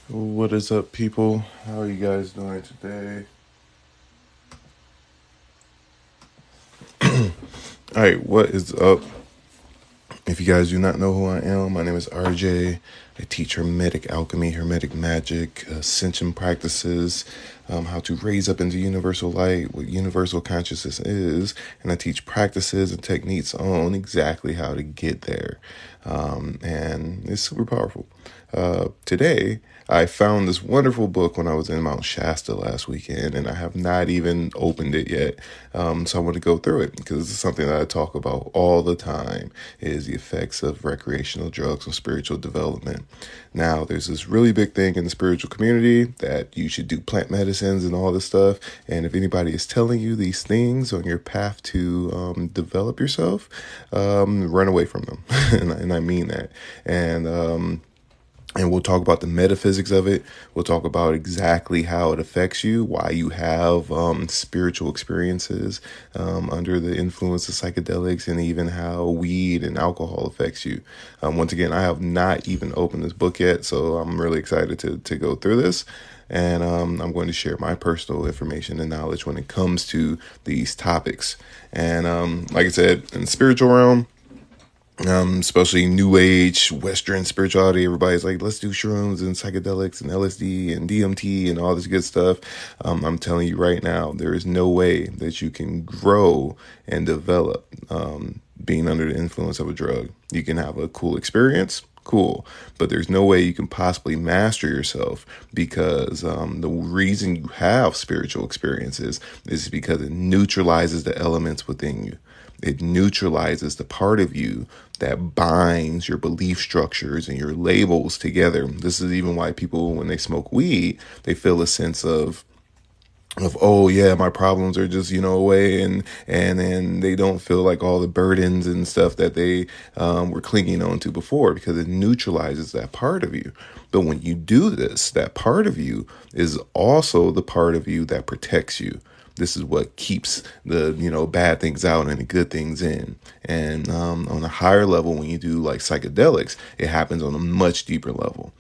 What is up, people? How are you guys doing today? All right, what is up? If you guys do not know who I am, my name is RJ. I teach Hermetic alchemy, Hermetic magic, ascension practices, how to raise up into universal light, what universal consciousness is, and I teach practices and techniques on exactly how to get there. And it's super powerful. Today, I found this wonderful book when I was in Mount Shasta last weekend, and I have not even opened it yet. So I want to go through it because it's something that I talk about all the time is the effects of recreational drugs on spiritual development. Now, there's this really big thing in the spiritual community that you should do plant medicines and all this stuff. And if anybody is telling you these things on your path to develop yourself, run away from them. and I mean that. And we'll talk about the metaphysics of it. We'll talk about exactly how it affects you, why you have spiritual experiences under the influence of psychedelics, and even how weed and alcohol affects you. Once again, I have not even opened this book yet, so I'm really excited to go through this. And I'm going to share my personal information and knowledge when it comes to these topics. And like I said, in the spiritual realm, especially new age Western spirituality, everybody's like, let's do shrooms and psychedelics and LSD and DMT and all this good stuff. I'm telling you right now, there is no way that you can grow and develop being under the influence of a drug. You can have a cool experience, cool, but there's no way you can possibly master yourself because the reason you have spiritual experiences is because it neutralizes the elements within you. It neutralizes the part of you that binds your belief structures and your labels together. This is even why people, when they smoke weed, they feel a sense of oh yeah, my problems are just away, and then they don't feel like all the burdens and stuff that they were clinging on to before, because it neutralizes that part of you. But when you do this, that part of you is also the part of you that protects you. This is what keeps the bad things out and the good things in. And on a higher level, when you do like psychedelics, it happens on a much deeper level.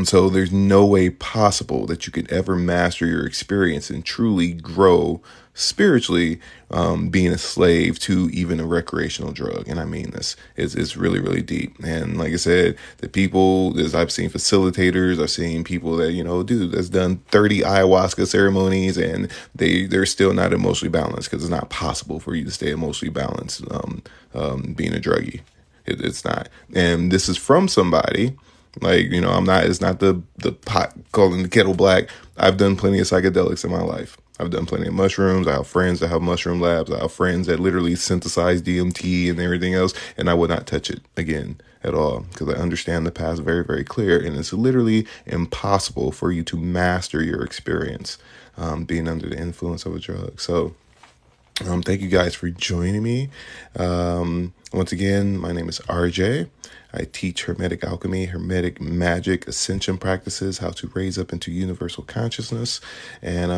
So there's no way possible that you could ever master your experience and truly grow spiritually, being a slave to even a recreational drug. And I mean this. It's really, really deep. And like I said, the people, as I've seen facilitators, I've seen people that, that's done 30 ayahuasca ceremonies, and they're still not emotionally balanced, because it's not possible for you to stay emotionally balanced being a druggie. It's not. And this is from somebody. Like, it's not the pot calling the kettle black. I've done plenty of psychedelics in my life. I've done plenty of mushrooms. I have friends that have mushroom labs. I have friends that literally synthesize DMT and everything else, and I would not touch it again at all, because I understand the path very, very clear, and it's literally impossible for you to master your experience being under the influence of a drug. So thank you guys for joining me. Once again, my name is RJ. I teach Hermetic alchemy, Hermetic magic, ascension practices, how to raise up into universal consciousness, and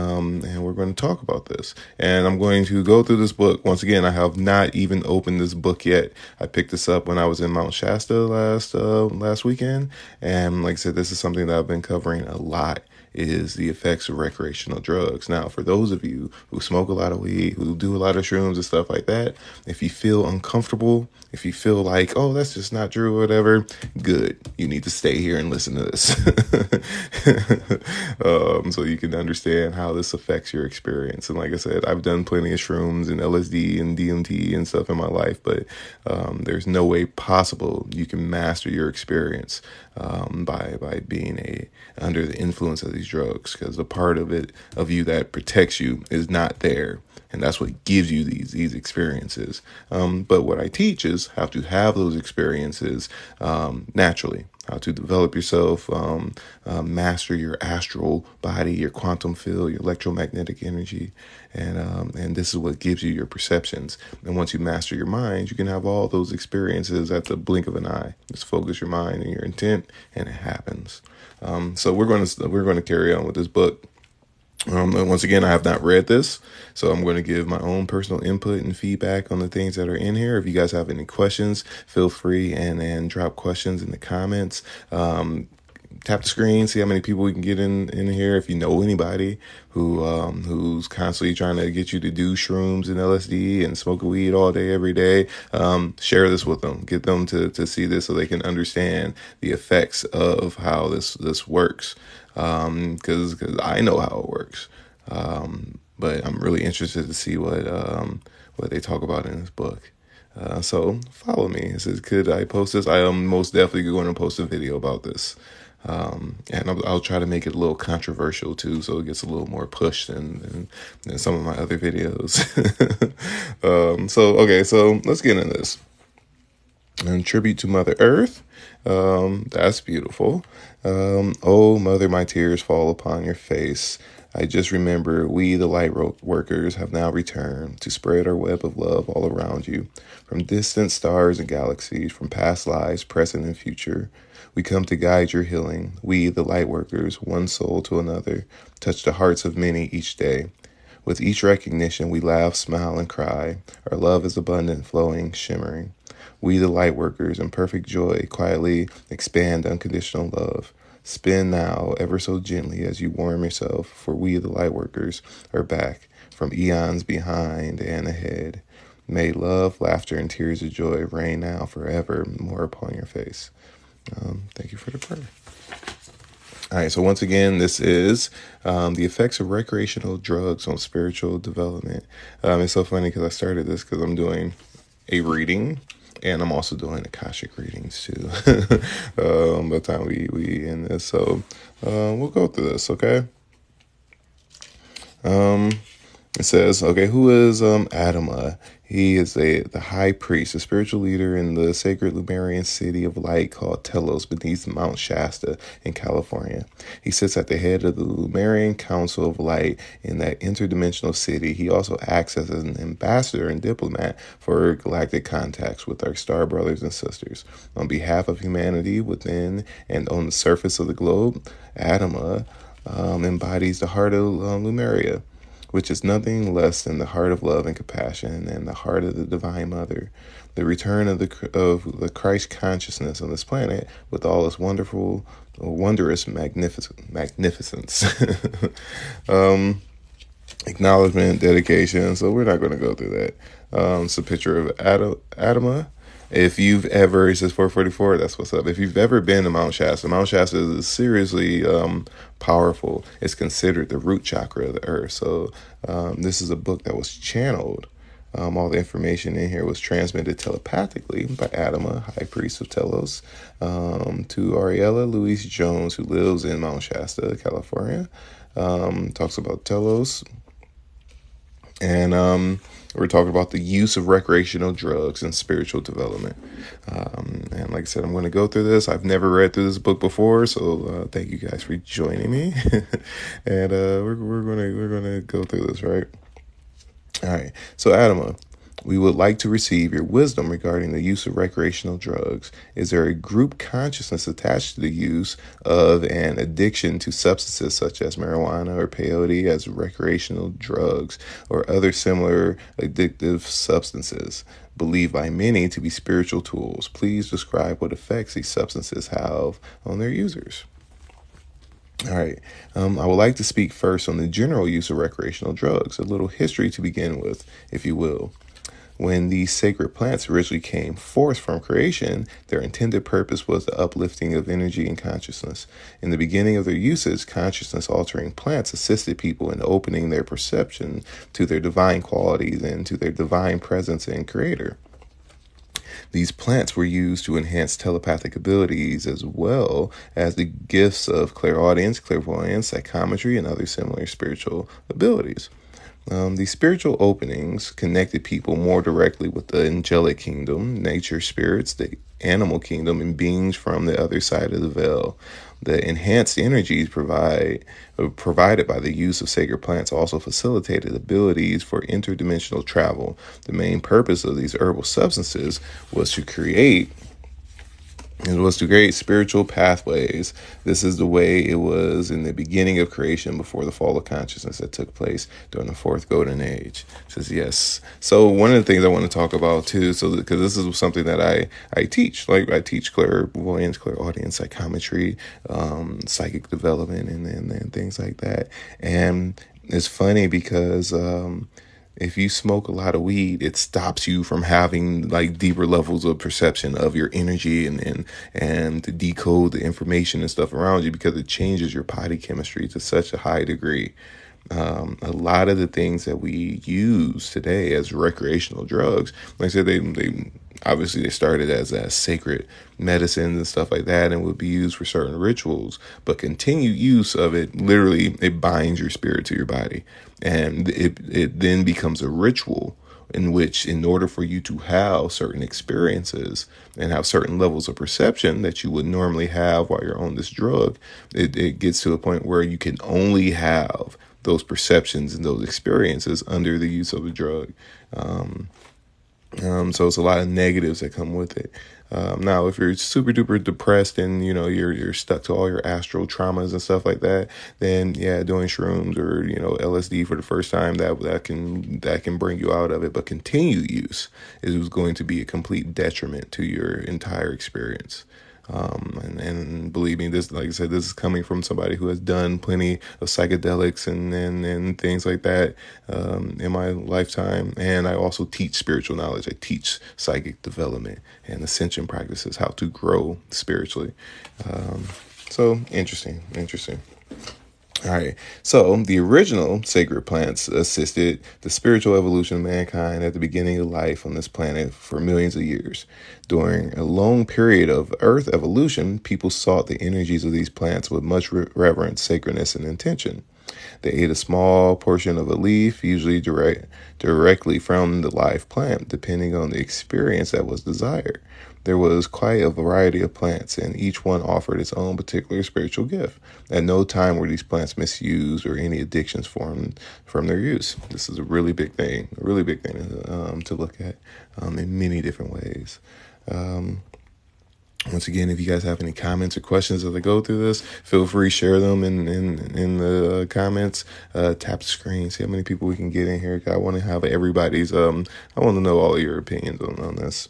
we're going to talk about this. And I'm going to go through this book. Once again, I have not even opened this book yet. I picked this up when I was in Mount Shasta last weekend, and like I said, this is something that I've been covering a lot, is the effects of recreational drugs. Now, for those of you who smoke a lot of weed, who do a lot of shrooms and stuff like that, if you feel uncomfortable, if you feel like, oh, that's just not true or whatever, good. You need to stay here and listen to this. So you can understand how this affects your experience. And like I said, I've done plenty of shrooms and LSD and DMT and stuff in my life, but there's no way possible you can master your experience by being under the influence of these drugs, because the part of you that protects you is not there. And that's what gives you these experiences. But what I teach is how to have those experiences naturally, how to develop yourself, master your astral body, your quantum field, your electromagnetic energy. And this is what gives you your perceptions. And once you master your mind, you can have all those experiences at the blink of an eye. Just focus your mind and your intent, and it happens. So we're going to carry on with this book. And once again, I have not read this, so I'm going to give my own personal input and feedback on the things that are in here. If you guys have any questions, feel free and drop questions in the comments. tap the screen, see how many people we can get in here. If you know anybody who's constantly trying to get you to do shrooms and LSD and smoke weed all day, every day, share this with them. Get them to see this so they can understand the effects of how this works. Because I know how it works. But I'm really interested to see what they talk about in this book. So follow me. It says, could I post this? I am most definitely going to post a video about this. And I'll try to make it a little controversial too, so it gets a little more push than some of my other videos. So let's get into this. And tribute to Mother Earth. That's beautiful. Oh, Mother, my tears fall upon your face. I just remember we, the light workers, have now returned to spread our web of love all around you. From distant stars and galaxies, from past lives, present and future, we come to guide your healing. We, the light workers, one soul to another, touch the hearts of many each day. With each recognition, we laugh, smile, and cry. Our love is abundant, flowing, shimmering. We, the light workers, in perfect joy, quietly expand unconditional love. Spin now, ever so gently, as you warm yourself, for we, the light workers, are back from eons behind and ahead. May love, laughter, and tears of joy rain now forever more upon your face. Thank you for the prayer. All right, so once again, this is the effects of recreational drugs on spiritual development. It's so funny because I started this because I'm doing a reading, and I'm also doing Akashic readings too. By the time we end this, so we'll go through this, okay? It says, okay, who is Adama? He is the high priest, a spiritual leader in the sacred Lemurian city of light called Telos beneath Mount Shasta in California. He sits at the head of the Lemurian Council of Light in that interdimensional city. He also acts as an ambassador and diplomat for galactic contacts with our star brothers and sisters. On behalf of humanity within and on the surface of the globe, Adama embodies the heart of Lemuria, which is nothing less than the heart of love and compassion and the heart of the Divine Mother. The return of the Christ consciousness on this planet with all its wondrous magnificence. Acknowledgement, dedication. So we're not going to go through that. It's a picture of Adama. If you've ever, it says 444, that's what's up. If you've ever been to Mount Shasta is seriously powerful. It's considered the root chakra of the earth. So this is a book that was channeled. All the information in here was transmitted telepathically by Adama, High Priest of Telos, to Auralia Louise Jones, who lives in Mount Shasta, California. Talks about Telos. And we're talking about the use of recreational drugs and spiritual development. And like I said, I'm going to go through this. I've never read through this book before, so thank you guys for joining me. And we're gonna go through this, right? All right. So Adama, we would like to receive your wisdom regarding the use of recreational drugs. Is there a group consciousness attached to the use of an addiction to substances such as marijuana or peyote as recreational drugs or other similar addictive substances believed by many to be spiritual tools? Please describe what effects these substances have on their users. All right. I would like to speak first on the general use of recreational drugs, a little history to begin with, if you will. When these sacred plants originally came forth from creation, their intended purpose was the uplifting of energy and consciousness. In the beginning of their usage, consciousness-altering plants assisted people in opening their perception to their divine qualities and to their divine presence and creator. These plants were used to enhance telepathic abilities as well as the gifts of clairaudience, clairvoyance, psychometry, and other similar spiritual abilities. These spiritual openings connected people more directly with the angelic kingdom, nature spirits, the animal kingdom, and beings from the other side of the veil. The enhanced energies provided by the use of sacred plants also facilitated abilities for interdimensional travel. The main purpose of these herbal substances was to create It was to create spiritual pathways. This is the way it was in the beginning of creation before the fall of consciousness that took place during the fourth golden age. It says yes. So one of the things I want to talk about too, so because this is something that I teach, like I teach clairvoyance, clairaudience, psychometry, psychic development, and things like that. And it's funny because if you smoke a lot of weed, it stops you from having like deeper levels of perception of your energy and to decode the information and stuff around you, because it changes your body chemistry to such a high degree. A lot of the things that we use today as recreational drugs, like I said, they obviously they started as sacred medicines and stuff like that, and would be used for certain rituals. But continued use of it, literally, it binds your spirit to your body, and it then becomes a ritual in which, in order for you to have certain experiences and have certain levels of perception that you would normally have while you're on this drug, it gets to a point where you can only have those perceptions and those experiences under the use of the drug. So it's a lot of negatives that come with it. Now, if you're super duper depressed and you're stuck to all your astral traumas and stuff like that, then yeah, doing shrooms or LSD for the first time that can bring you out of it. But continued use is going to be a complete detriment to your entire experience. And believe me, this, like I said, this is coming from somebody who has done plenty of psychedelics and things like that in my lifetime. And I also teach spiritual knowledge. I teach psychic development and ascension practices, how to grow spiritually. So interesting. All right. So the original sacred plants assisted the spiritual evolution of mankind at the beginning of life on this planet for millions of years. During a long period of Earth evolution, people sought the energies of these plants with much reverence, sacredness, and intention. They ate a small portion of a leaf, usually directly from the live plant, depending on the experience that was desired. There was quite a variety of plants, and each one offered its own particular spiritual gift. At no time were these plants misused or any addictions formed from their use. This is a really big thing to look at in many different ways. Once again, if you guys have any comments or questions as I go through this, feel free to share them in the comments. Tap the screen, see how many people we can get in here. I want to have everybody's. I want to know all of your opinions on this.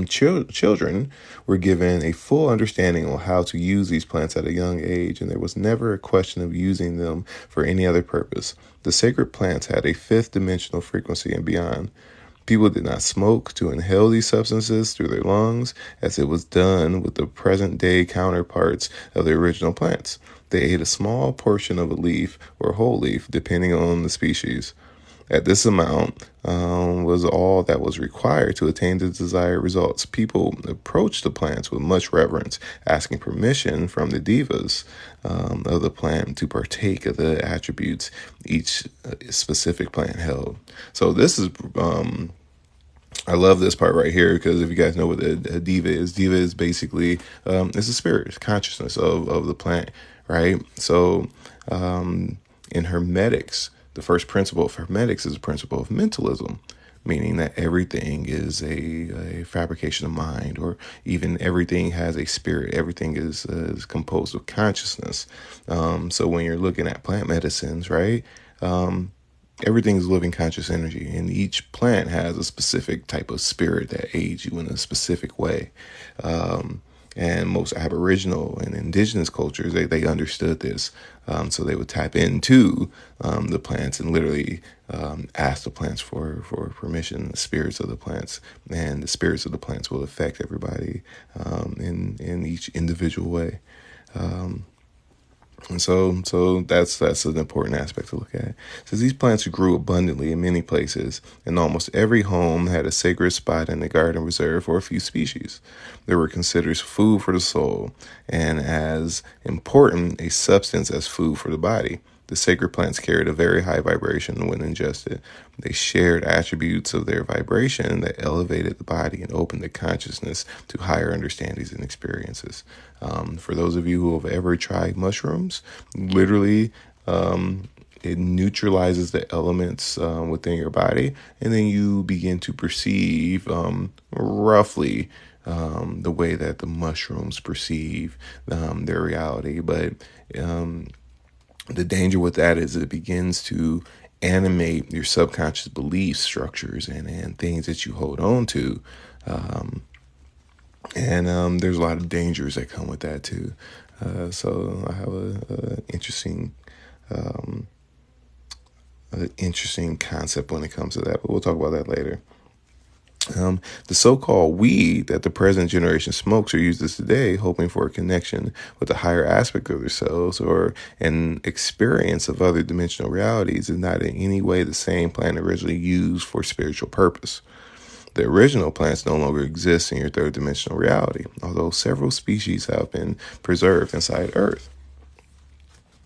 Children were given a full understanding on how to use these plants at a young age, and there was never a question of using them for any other purpose. The sacred plants had a fifth dimensional frequency and beyond. People did not smoke to inhale these substances through their lungs, as it was done with the present-day counterparts of the original plants. They ate a small portion of a leaf or whole leaf, depending on the species. At this amount was all that was required to attain the desired results. People approached the plants with much reverence, asking permission from the devas of the plant to partake of the attributes each specific plant held. So this is I love this part right here, because if you guys know what a diva is basically it's a spirit, it's consciousness of the plant, right? So in hermetics, the first principle of hermetics is the principle of mentalism, meaning that everything is a fabrication of mind, or even everything has a spirit. Everything is composed of consciousness. So when you're looking at plant medicines, right, everything is living conscious energy, and each plant has a specific type of spirit that aids you in a specific way. And most Aboriginal and indigenous cultures, they understood this. So they would tap into the plants and literally ask the plants for permission, the spirits of the plants. And the spirits of the plants will affect everybody in each individual way. And so that's an important aspect to look at. Since these plants grew abundantly in many places, and almost every home had a sacred spot in the garden reserved for a few species. They were considered food for the soul, and as important a substance as food for the body. The sacred plants carried a very high vibration when ingested. They shared attributes of their vibration that elevated the body and opened the consciousness to higher understandings and experiences. For those of you who have ever tried mushrooms, literally, it neutralizes the elements within your body, and then you begin to perceive roughly the way that the mushrooms perceive their reality. But the danger with that is it begins to animate your subconscious belief structures and things that you hold on to. And there's a lot of dangers that come with that too. So I have a interesting concept when it comes to that, but we'll talk about that later. The so-called weed that the present generation smokes or uses today, hoping for a connection with a higher aspect of themselves or an experience of other dimensional realities, is not in any way the same plant originally used for spiritual purpose. The original plants no longer exist in your third dimensional reality, although several species have been preserved inside Earth.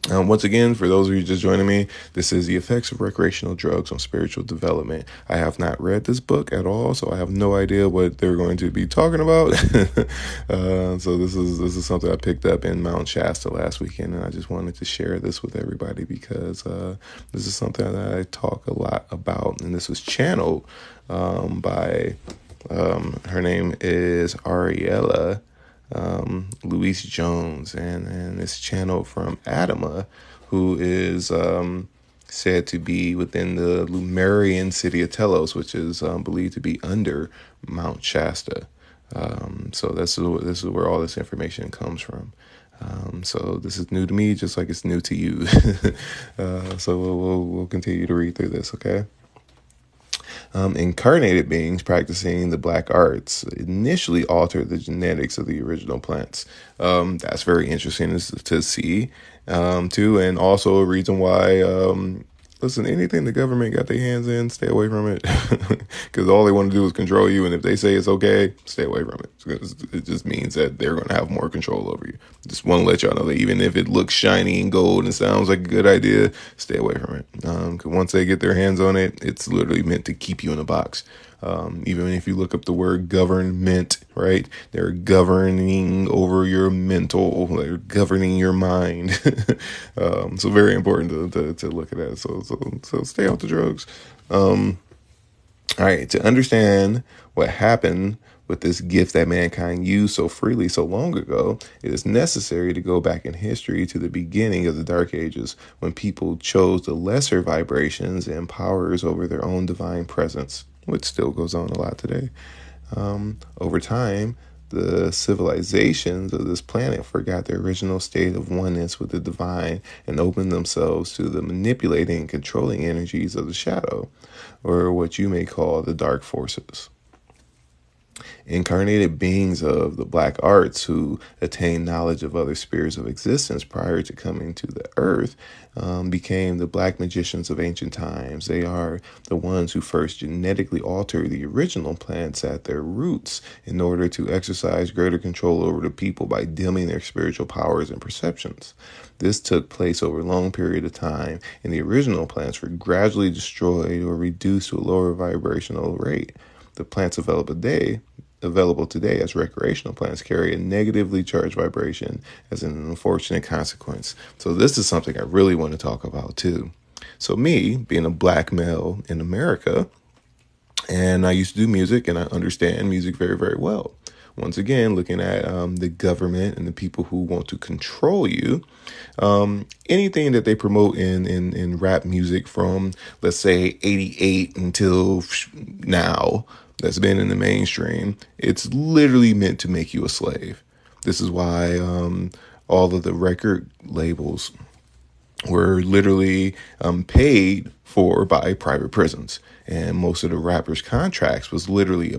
Once again, for those of you just joining me, this is The Effects of Recreational Drugs on Spiritual Development. I have not read this book at all, so I have no idea what they're going to be talking about. So this is something I picked up in Mount Shasta last weekend, and I just wanted to share this with everybody because this is something that I talk a lot about, and this was channeled by her name is Auralia Louise Jones, and it's channeled from Adama, who is said to be within the Lemurian city of Telos, which is believed to be under Mount Shasta. So this is where all this information comes from. So this is new to me, just like it's new to you. So we'll continue to read through this, okay? Incarnated beings practicing the black arts initially altered the genetics of the original plants. That's very interesting to see, too, and also a reason why. Listen, anything the government got their hands in, stay away from it, because all they want to do is control you. And if they say it's okay, stay away from it. It just means that they're going to have more control over you. Just want to let y'all know that even if it looks shiny and gold and sounds like a good idea, stay away from it. Because once they get their hands on it, it's literally meant to keep you in a box. Even if you look up the word government, right? They're governing over your mental, they're governing your mind. So very important to look at that. So stay off the drugs. All right, to understand what happened with this gift that mankind used so freely so long ago, it is necessary to go back in history to the beginning of the Dark Ages, when people chose the lesser vibrations and powers over their own divine presence, which still goes on a lot today. Over time, the civilizations of this planet forgot their original state of oneness with the divine and opened themselves to the manipulating and controlling energies of the shadow, or what you may call the dark forces. Incarnated beings of the black arts who attained knowledge of other spheres of existence prior to coming to the earth became the black magicians of ancient times. They are the ones who first genetically altered the original plants at their roots in order to exercise greater control over the people by dimming their spiritual powers and perceptions. This took place over a long period of time, and the original plants were gradually destroyed or reduced to a lower vibrational rate. The plants available today as recreational plants carry a negatively charged vibration as an unfortunate consequence. So this is something I really want to talk about too. So me, being a black male in America, and I used to do music, and I understand music very, very well. Once again, looking at the government and the people who want to control you, anything that they promote in rap music from, let's say, 88 until now, that's been in the mainstream, it's literally meant to make you a slave. This is why all of the record labels were literally paid for by private prisons. And most of the rappers' contracts was literally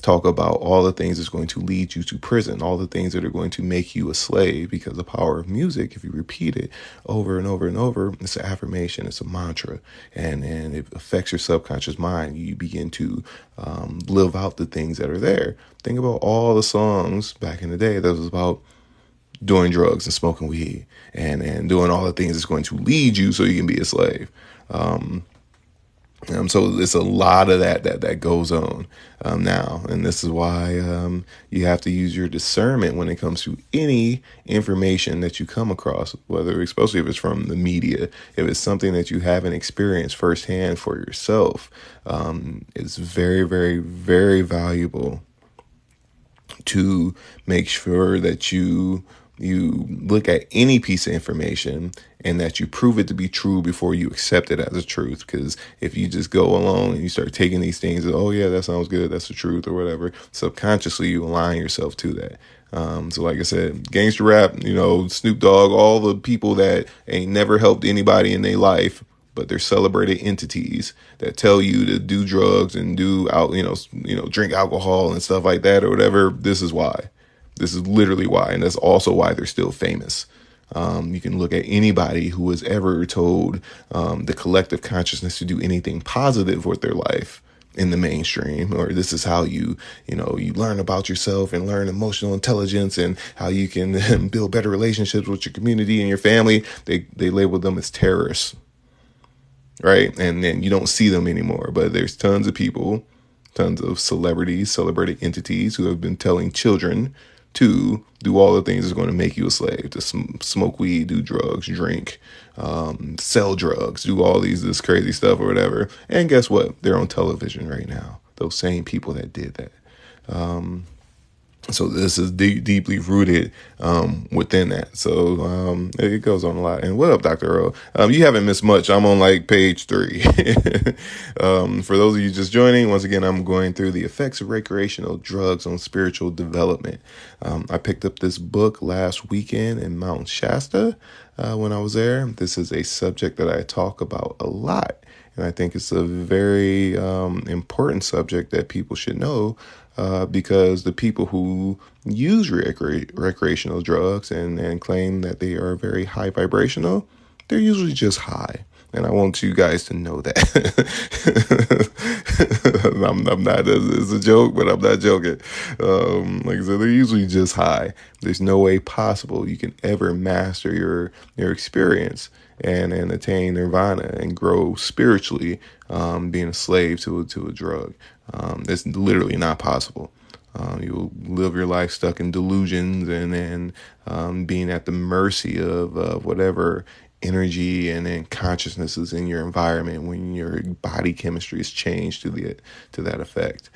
talk about all the things that's going to lead you to prison, all the things that are going to make you a slave, because the power of music, if you repeat it over and over and over, it's an affirmation, it's a mantra, and it affects your subconscious mind. You begin to live out the things that are there. Think about all the songs back in the day that was about doing drugs and smoking weed and doing all the things that's going to lead you so you can be a slave. So it's a lot of that goes on now, and this is why you have to use your discernment when it comes to any information that you come across, whether, especially if it's from the media, if it's something that you haven't experienced firsthand for yourself. It's very, very, very valuable to make sure that you look at any piece of information and that you prove it to be true before you accept it as a truth. Because if you just go along and you start taking these things, oh yeah, that sounds good, that's the truth or whatever, subconsciously you align yourself to that. So like I said, gangster rap, Snoop Dogg, all the people that ain't never helped anybody in their life, but they're celebrated entities that tell you to do drugs and do out, drink alcohol and stuff like that or whatever. This is why. This is literally why, and that's also why they're still famous. You can look at anybody who has ever told the collective consciousness to do anything positive with their life in the mainstream, or this is how you learn about yourself and learn emotional intelligence and how you can build better relationships with your community and your family. They label them as terrorists, right? And then you don't see them anymore. But there's tons of people, tons of celebrities, celebrated entities who have been telling children to do all the things that's going to make you a slave, to smoke weed, do drugs, drink, sell drugs, do all this crazy stuff or whatever. And guess what? They're on television right now. Those same people that did that. So this is deeply rooted within that. So it goes on a lot. And what up, Dr. Earl? You haven't missed much. I'm on like page 3. For those of you just joining, once again, I'm going through the effects of recreational drugs on spiritual development. I picked up this book last weekend in Mount Shasta when I was there. This is a subject that I talk about a lot. And I think it's a very important subject that people should know. Because the people who use recreational drugs and claim that they are very high vibrational, they're usually just high. And I want you guys to know that. I'm not, it's a joke, but I'm not joking. Like I said, they're usually just high. There's no way possible you can ever master your experience and attain nirvana and grow spiritually, being a slave to a drug. It's literally not possible. You'll live your life stuck in delusions and being at the mercy of whatever energy and consciousness is in your environment when your body chemistry is changed to that effect.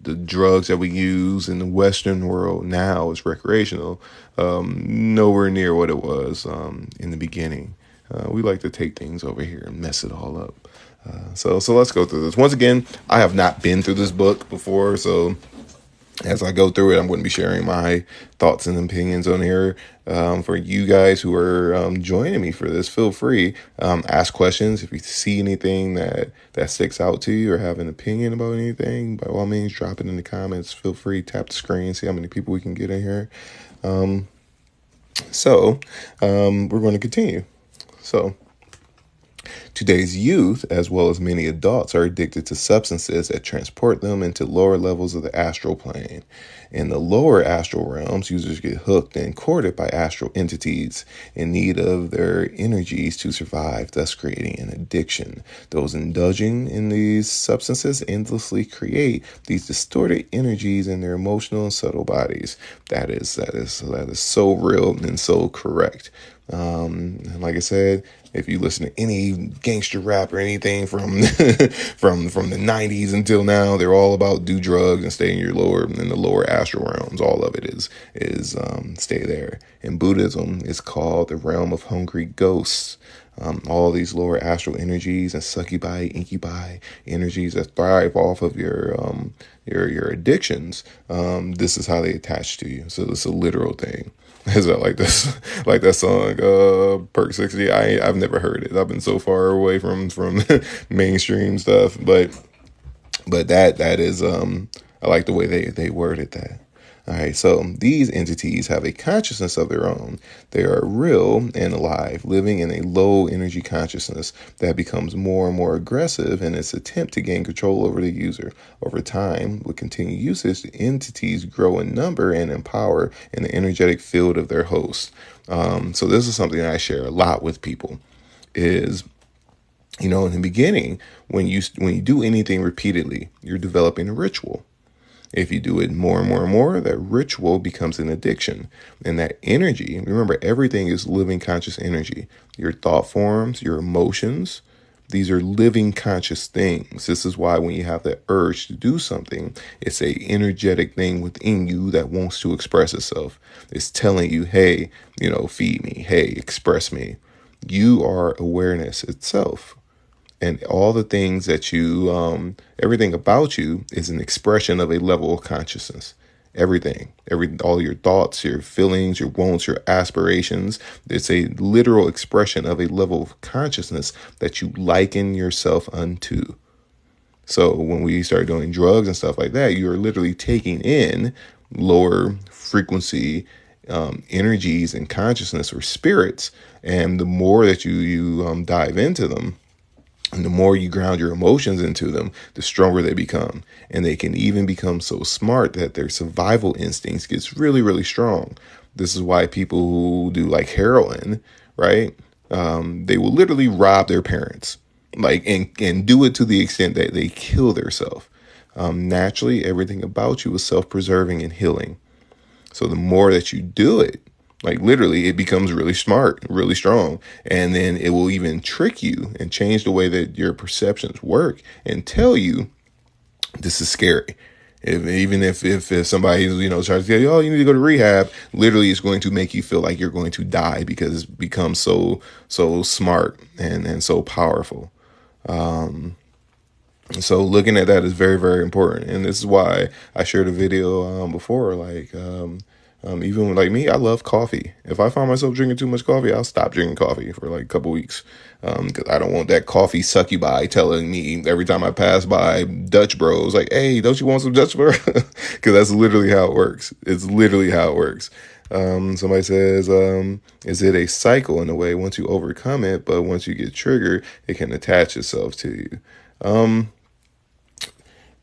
The drugs that we use in the Western world now is recreational, nowhere near what it was in the beginning. We like to take things over here and mess it all up. So let's go through this. Once again, I have not been through this book before, so as I go through it, I'm going to be sharing my thoughts and opinions on here. For you guys who are joining me for this, feel free, ask questions. If you see anything that sticks out to you or have an opinion about anything, by all means, drop it in the comments. Feel free, tap the screen, see how many people we can get in here. So we're going to continue. So today's youth, as well as many adults, are addicted to substances that transport them into lower levels of the astral plane. In the lower astral realms, users get hooked and courted by astral entities in need of their energies to survive, thus creating an addiction. Those indulging in these substances endlessly create these distorted energies in their emotional and subtle bodies. That is so real and so correct. And like I said, if you listen to any gangster rap or anything from from the 90s until now, they're all about do drugs and stay in the lower astral realms. All of it is stay there. In Buddhism, it's called the realm of hungry ghosts. All these lower astral energies and succubi, incubi energies that thrive off of your addictions. This is how they attach to you. So it's a literal thing. Is that like this, like that song, Perk 60? I've never heard it. I've been so far away from mainstream stuff, but that is, I like the way they worded that. All right, so these entities have a consciousness of their own. They are real and alive, living in a low energy consciousness that becomes more and more aggressive in its attempt to gain control over the user. Over time, with continued usage, the entities grow in number and in power in the energetic field of their host. So this is something I share a lot with people, is In the beginning, when you do anything repeatedly, you're developing a ritual. If you do it more and more and more, that ritual becomes an addiction. And that energy, remember, everything is living conscious energy. Your thought forms, your emotions, these are living conscious things. This is why when you have the urge to do something, it's a energetic thing within you that wants to express itself. It's telling you, hey, feed me. Hey, express me. You are awareness itself. And all the things that everything about you is an expression of a level of consciousness. All your thoughts, your feelings, your wants, your aspirations, it's a literal expression of a level of consciousness that you liken yourself unto. So when we start doing drugs and stuff like that, you're literally taking in lower frequency energies and consciousness or spirits. And the more that you dive into them, and the more you ground your emotions into them, the stronger they become. And they can even become so smart that their survival instincts gets really, really strong. This is why people who do like heroin, right? They will literally rob their parents, and do it to the extent that they kill themselves. Naturally, everything about you is self-preserving and healing. So the more that you do it, like literally, it becomes really smart, really strong. And then it will even trick you and change the way that your perceptions work and tell you this is scary. If somebody, tries to tell you, oh, you need to go to rehab, literally it's going to make you feel like you're going to die because it's become so smart and so powerful. So looking at that is very, very important. And this is why I shared a video before, even like me, I love coffee. If I find myself drinking too much coffee, I'll stop drinking coffee for like a couple weeks. Because I don't want that coffee succubi telling me every time I pass by Dutch Bros, like, hey, don't you want some Dutch Bros? Because that's literally how it works. It's literally how it works. Somebody says, is it a cycle in a way? Once you overcome it, but once you get triggered, it can attach itself to you.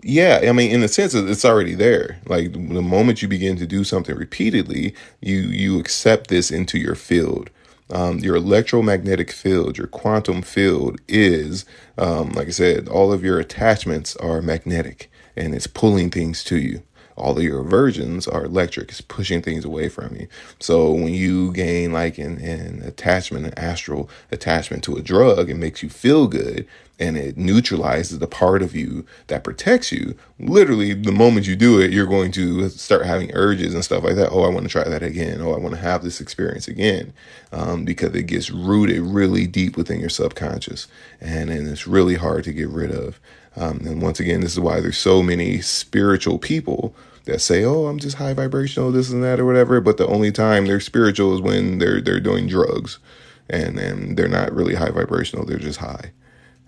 Yeah, I mean, in a sense, it's already there. Like the moment you begin to do something repeatedly, you accept this into your field. Your electromagnetic field, your quantum field is, like I said, all of your attachments are magnetic and it's pulling things to you. All of your aversions are electric. It's pushing things away from you. So when you gain like an attachment, an astral attachment to a drug, it makes you feel good and it neutralizes the part of you that protects you. Literally, the moment you do it, you're going to start having urges and stuff like that. Oh, I want to try that again. Oh, I want to have this experience again, because it gets rooted really deep within your subconscious, and it's really hard to get rid of. And once again, this is why there's so many spiritual people that say, "Oh, I'm just high vibrational, this and that, or whatever." But the only time they're spiritual is when they're doing drugs, and they're not really high vibrational; they're just high.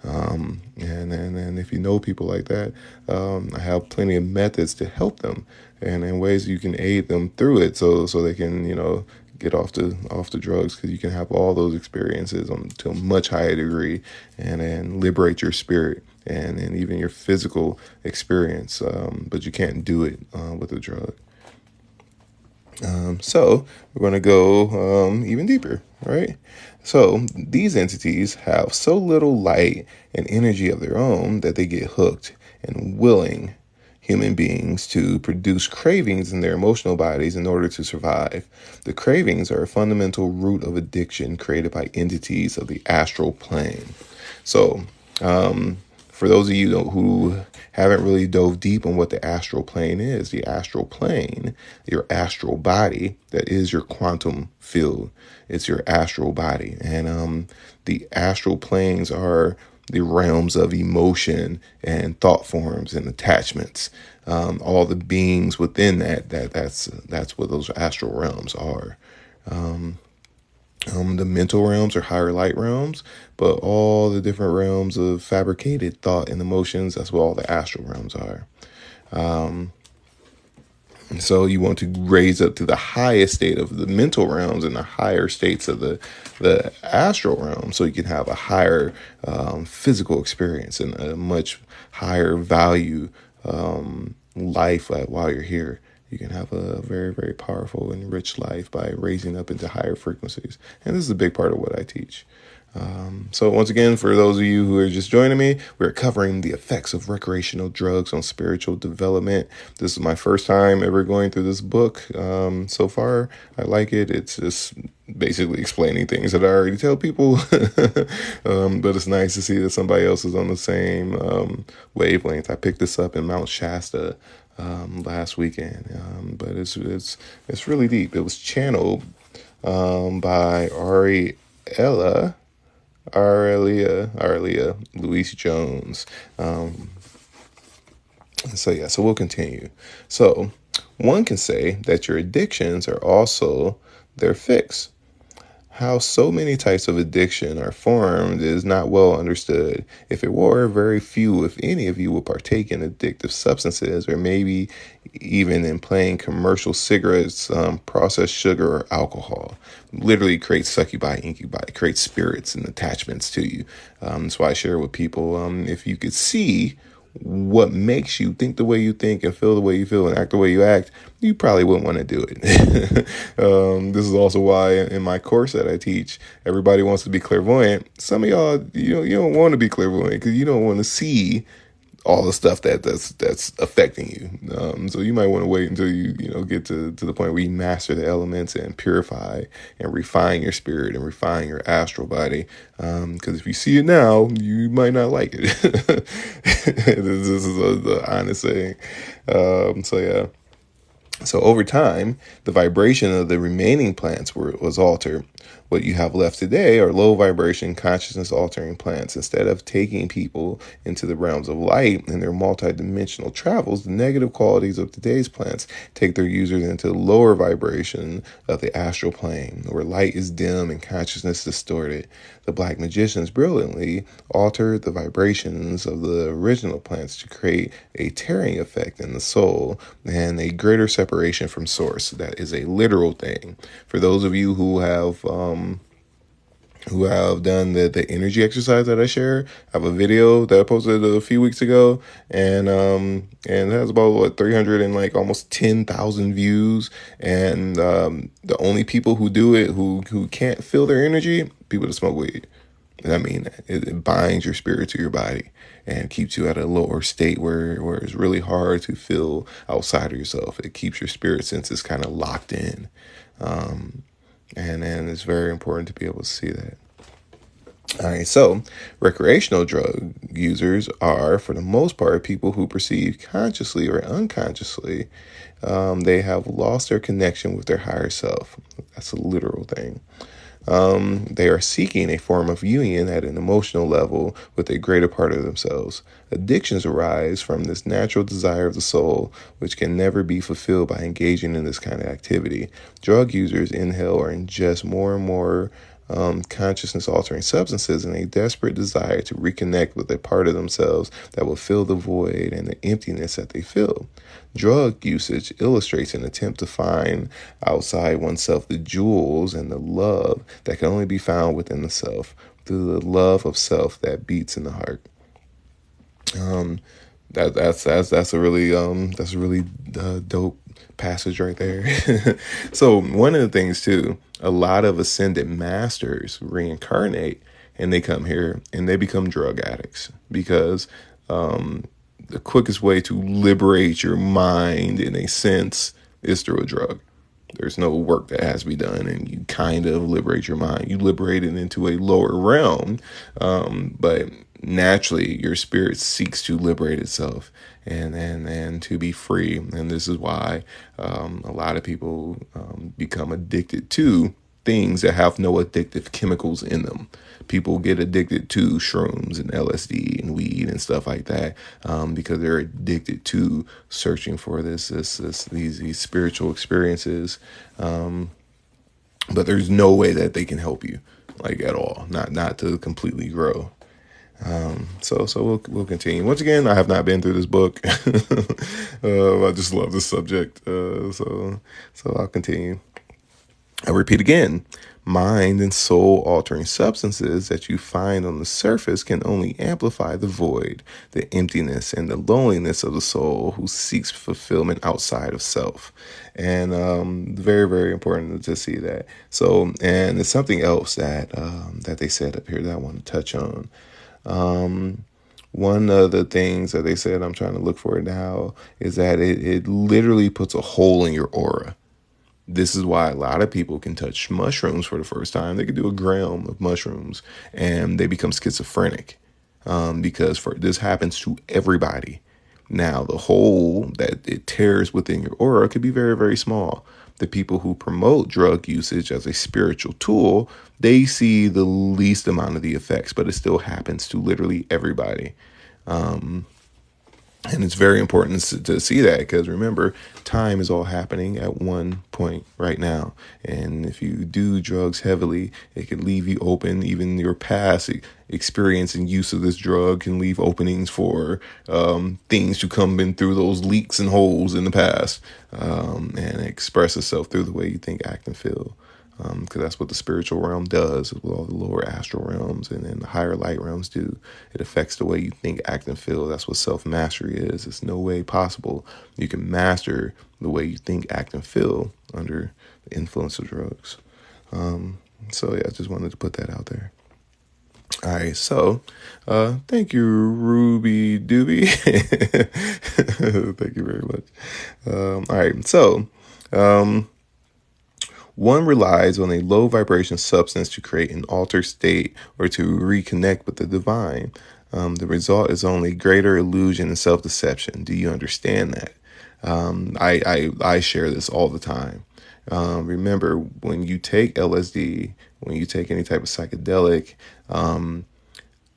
And if you know people like that, I have plenty of methods to help them, and ways you can aid them through it, so they can get off the drugs, because you can have all those experiences to a much higher degree, and liberate your spirit and even your physical experience. But you can't do it with a drug. So we're going to go even deeper, right? So these entities have so little light and energy of their own that they get hooked and willing human beings to produce cravings in their emotional bodies in order to survive. The cravings are a fundamental root of addiction created by entities of the astral plane. So, for those of you who haven't really dove deep on what the astral plane is, the astral plane, your astral body, that is your quantum field. It's your astral body. And the astral planes are the realms of emotion and thought forms and attachments. All the beings within that's what those astral realms are. The mental realms are higher light realms, but all the different realms of fabricated thought and emotions, that's what all the astral realms are. So you want to raise up to the highest state of the mental realms and the higher states of the astral realm, so you can have a higher physical experience and a much higher value life while you're here. You can have a very, very powerful and rich life by raising up into higher frequencies. And this is a big part of what I teach. So once again, for those of you who are just joining me, we're covering the effects of recreational drugs on spiritual development. This is my first time ever going through this book. So far, I like it. It's just basically explaining things that I already tell people. But it's nice to see that somebody else is on the same wavelength. I picked this up in Mount Shasta last weekend, but it's really deep. It was channeled by Auralia Louise Jones. So we'll continue. So one can say that your addictions are also their fix. How so many types of addiction are formed is not well understood. If it were, very few, if any of you, would partake in addictive substances, or maybe even in plain commercial cigarettes, processed sugar, or alcohol. Literally creates succubi, incubi, creates spirits and attachments to you. That's why I share with people, if you could see what makes you think the way you think and feel the way you feel and act the way you act, you probably wouldn't want to do it. This is also why in my course that I teach, everybody wants to be clairvoyant. Some of y'all, you don't want to be clairvoyant because you don't want to see all the stuff that's affecting you. So you might want to wait until you get to the point where you master the elements and purify and refine your spirit and refine your astral body. Because if you see it now, you might not like it. This is the honest saying. So yeah. So over time, the vibration of the remaining plants was altered. What you have left today are low vibration, consciousness altering plants. Instead of taking people into the realms of light and their multidimensional travels, the negative qualities of today's plants take their users into the lower vibration of the astral plane, where light is dim and consciousness distorted. The black magicians brilliantly altered the vibrations of the original plants to create a tearing effect in the soul and a greater separation from source. That is a literal thing. For those of you who have done the energy exercise that I share, I have a video that I posted a few weeks ago, and it has about 300 and almost 10,000 views. And the only people who do it who can't feel their energy, people that smoke weed. I mean, it binds your spirit to your body and keeps you at a lower state where it's really hard to feel outside of yourself. It keeps your spirit senses kind of locked in. And it's very important to be able to see that. All right, so recreational drug users are, for the most part, people who perceive consciously or unconsciously they have lost their connection with their higher self. That's a literal thing. They are seeking a form of union at an emotional level with a greater part of themselves. Addictions arise from this natural desire of the soul, which can never be fulfilled by engaging in this kind of activity. Drug users inhale or ingest more and more consciousness altering substances in a desperate desire to reconnect with a part of themselves that will fill the void and the emptiness that they feel. Drug usage illustrates an attempt to find outside oneself the jewels and the love that can only be found within the self, through the love of self that beats in the heart. That's a really dope passage right there. So one of the things too, a lot of ascended masters reincarnate and they come here and they become drug addicts because the quickest way to liberate your mind, in a sense, is through a drug. There's no work that has to be done, and you kind of liberate your mind. You liberate it into a lower realm, but naturally, your spirit seeks to liberate itself and to be free. And this is why a lot of people become addicted to things that have no addictive chemicals in them. People get addicted to shrooms and LSD and weed and stuff like that because they're addicted to searching for these spiritual experiences. But there's no way that they can help you, at all, not to completely grow. So we'll continue. Once again, I have not been through this book. I just love this subject. So I'll continue. I repeat again, Mind and soul altering substances that you find on the surface can only amplify the void, the emptiness, and the loneliness of the soul who seeks fulfillment outside of self. And very, very important to see that. So, and there's something else that they said up here that I want to touch on. One of the things that they said, I'm trying to look for it now, is that it literally puts a hole in your aura. This is why a lot of people can touch mushrooms for the first time. They can do a gram of mushrooms and they become schizophrenic, because this happens to everybody. Now, the hole that it tears within your aura could be very, very small. The people who promote drug usage as a spiritual tool, they see the least amount of the effects, but it still happens to literally everybody. And it's very important to see that, because remember, time is all happening at one point right now. And if you do drugs heavily, it can leave you open. Even your past experience and use of this drug can leave openings for things to come in through those leaks and holes in the past, and express itself through the way you think, act, and feel. Because that's what the spiritual realm does with all the lower astral realms and then the higher light realms do. It affects the way you think, act, and feel. That's what self-mastery is. It's no way possible you can master the way you think, act, and feel under the influence of drugs. So yeah, I just wanted to put that out there. All right, so thank you, Ruby Doobie. Thank you very much. All right, so one relies on a low vibration substance to create an altered state or to reconnect with the divine. The result is only greater illusion and self-deception. Do you understand that? I share this all the time. Remember, when you take LSD, when you take any type of psychedelic,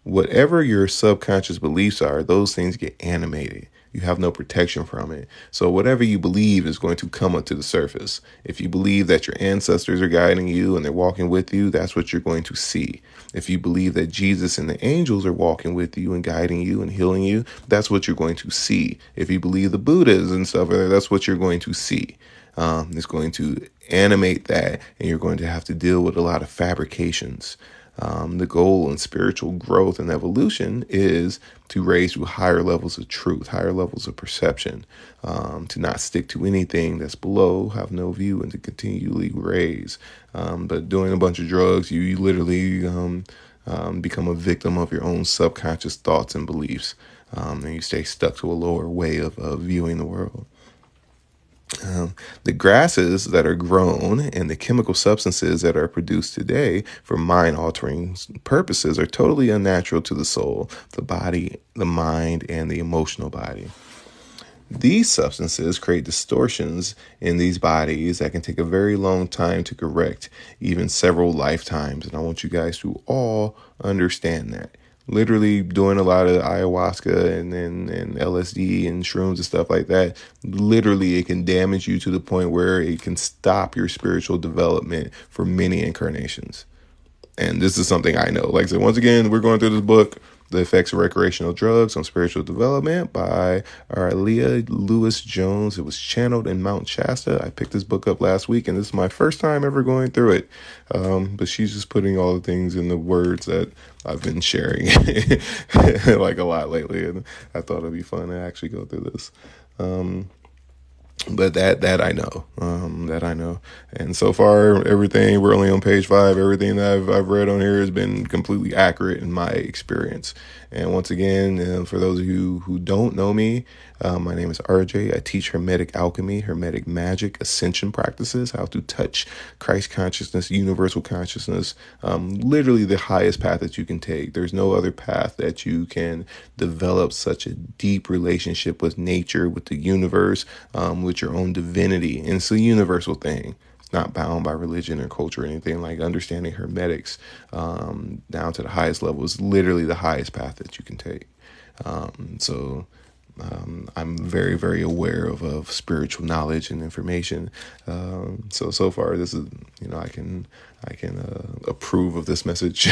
whatever your subconscious beliefs are, those things get animated. You have no protection from it. So whatever you believe is going to come up to the surface. If you believe that your ancestors are guiding you and they're walking with you, that's what you're going to see. If you believe that Jesus and the angels are walking with you and guiding you and healing you, that's what you're going to see. If you believe the Buddhas and stuff, that's what you're going to see. It's going to animate that, and you're going to have to deal with a lot of fabrications. The goal in spiritual growth and evolution is to raise to higher levels of truth, higher levels of perception, to not stick to anything that's below, have no view, and to continually raise. But doing a bunch of drugs, you literally become a victim of your own subconscious thoughts and beliefs, and you stay stuck to a lower way of viewing the world. The grasses that are grown and the chemical substances that are produced today for mind-altering purposes are totally unnatural to the soul, the body, the mind, and the emotional body. These substances create distortions in these bodies that can take a very long time to correct, even several lifetimes. And I want you guys to all understand that. Literally doing a lot of ayahuasca and LSD and shrooms and stuff like that, literally it can damage you to the point where it can stop your spiritual development for many incarnations. And this is something I know. Like I said, once again, we're going through this book, The Effects of Recreational Drugs on Spiritual Development by Auralia Louise Jones. It was channeled in Mount Shasta. I picked this book up last week, and this is my first time ever going through it. But she's just putting all the things in the words that I've been sharing like a lot lately, and I thought it'd be fun to actually go through this. But that I know, and so far everything, we're only on page 5. Everything that I've read on here has been completely accurate in my experience. And once again, for those of you who don't know me, my name is RJ. I teach Hermetic alchemy, Hermetic magic, ascension practices, how to touch Christ consciousness, universal consciousness, literally the highest path that you can take. There's no other path that you can develop such a deep relationship with nature, with the universe, with your own divinity. And it's a universal thing. It's not bound by religion or culture or anything. Like understanding Hermetics down to the highest level is literally the highest path that you can take. So I'm very, very aware of spiritual knowledge and information. So far, this is, I can approve of this message.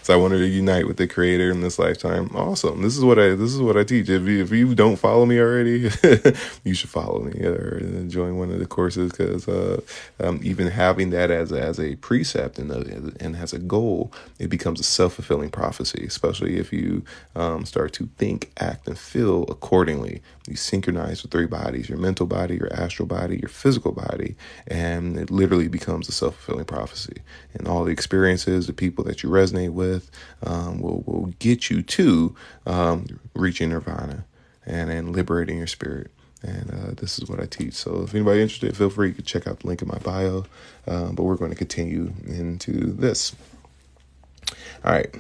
So I wanted to unite with the Creator in this lifetime. Awesome. This is what I teach. If you don't follow me already, you should follow me or join one of the courses, because even having that as a precept and as a goal, it becomes a self-fulfilling prophecy. Especially if you start to think, act, and feel accordingly. You synchronize the three bodies: your mental body, your astral body, your physical body, and it literally becomes a self-fulfilling prophecy. And all the experiences, the people that you resonate with, will get you to reaching nirvana and liberating your spirit. And this is what I teach. So if anybody's interested, feel free to check out the link in my bio. But we're going to continue into this. All right.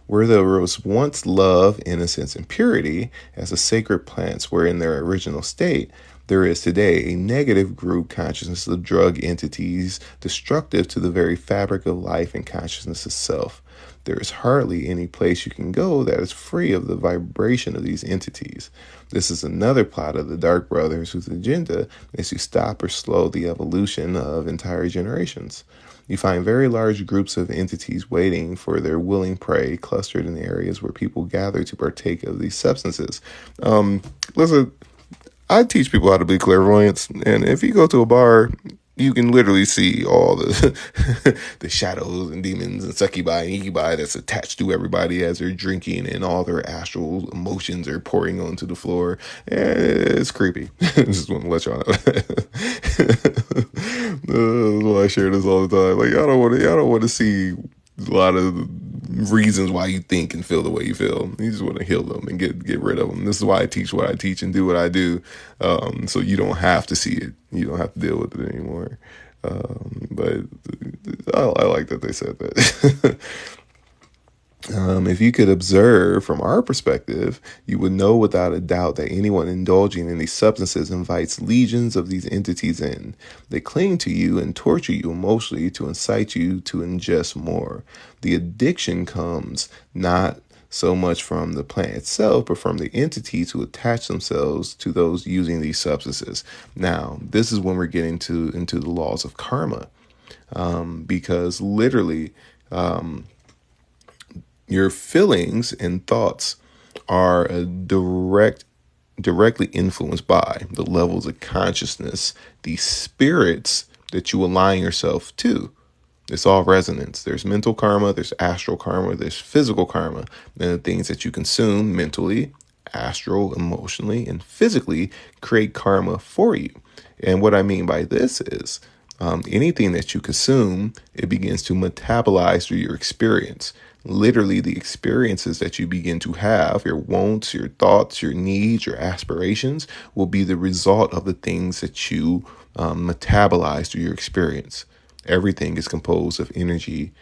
Where there was once love, innocence, and purity as the sacred plants were in their original state, there is today a negative group consciousness of drug entities destructive to the very fabric of life and consciousness itself. There is hardly any place you can go that is free of the vibration of these entities. This is another plot of the Dark Brothers, whose agenda is to stop or slow the evolution of entire generations. You find very large groups of entities waiting for their willing prey clustered in areas where people gather to partake of these substances. Listen, I teach people how to be clairvoyants, and if you go to a bar, you can literally see all the the shadows and demons and succubi and incubi that's attached to everybody as they're drinking, and all their astral emotions are pouring onto the floor. And it's creepy. Just want to let y'all know. I share this all the time. Like, y'all don't want to see a lot of reasons why you think and feel the way you feel. You just want to heal them and get rid of them. This is why I teach what I teach and do what I do. So you don't have to see it. You don't have to deal with it anymore. But I like that they said that. If you could observe from our perspective, you would know without a doubt that anyone indulging in these substances invites legions of these entities in. They cling to you and torture you emotionally to incite you to ingest more. The addiction comes not so much from the plant itself, but from the entities who attach themselves to those using these substances. Now, this is when we're getting into the laws of karma, because literally, your feelings and thoughts are directly influenced by the levels of consciousness, the spirits that you align yourself to. It's all resonance. There's mental karma, there's astral karma, there's physical karma. And the things that you consume mentally, astral, emotionally, and physically create karma for you. And what I mean by this is anything that you consume, it begins to metabolize through your experience. Literally, the experiences that you begin to have, your wants, your thoughts, your needs, your aspirations, will be the result of the things that you metabolize through your experience. Everything is composed of energy,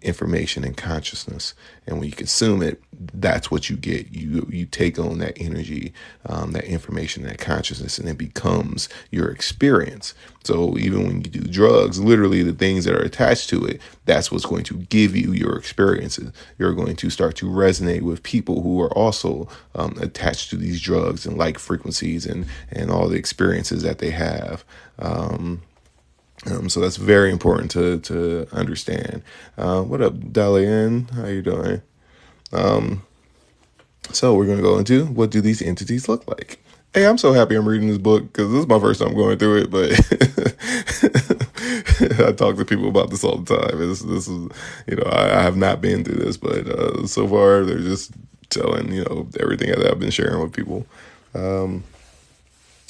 information, and consciousness. And when you consume it, that's what you get. You take on that energy, that information, that consciousness, and it becomes your experience. So even when you do drugs, literally the things that are attached to it, that's what's going to give you your experiences. You're going to start to resonate with people who are also attached to these drugs and like frequencies and all the experiences that they have. So that's very important to understand. What up, Dalian? How you doing? So we're going to go into, what do these entities look like? Hey, I'm so happy I'm reading this book, because this is my first time going through it, but I talk to people about this all the time. This is I have not been through this, but so far they're just telling, everything that I've been sharing with people.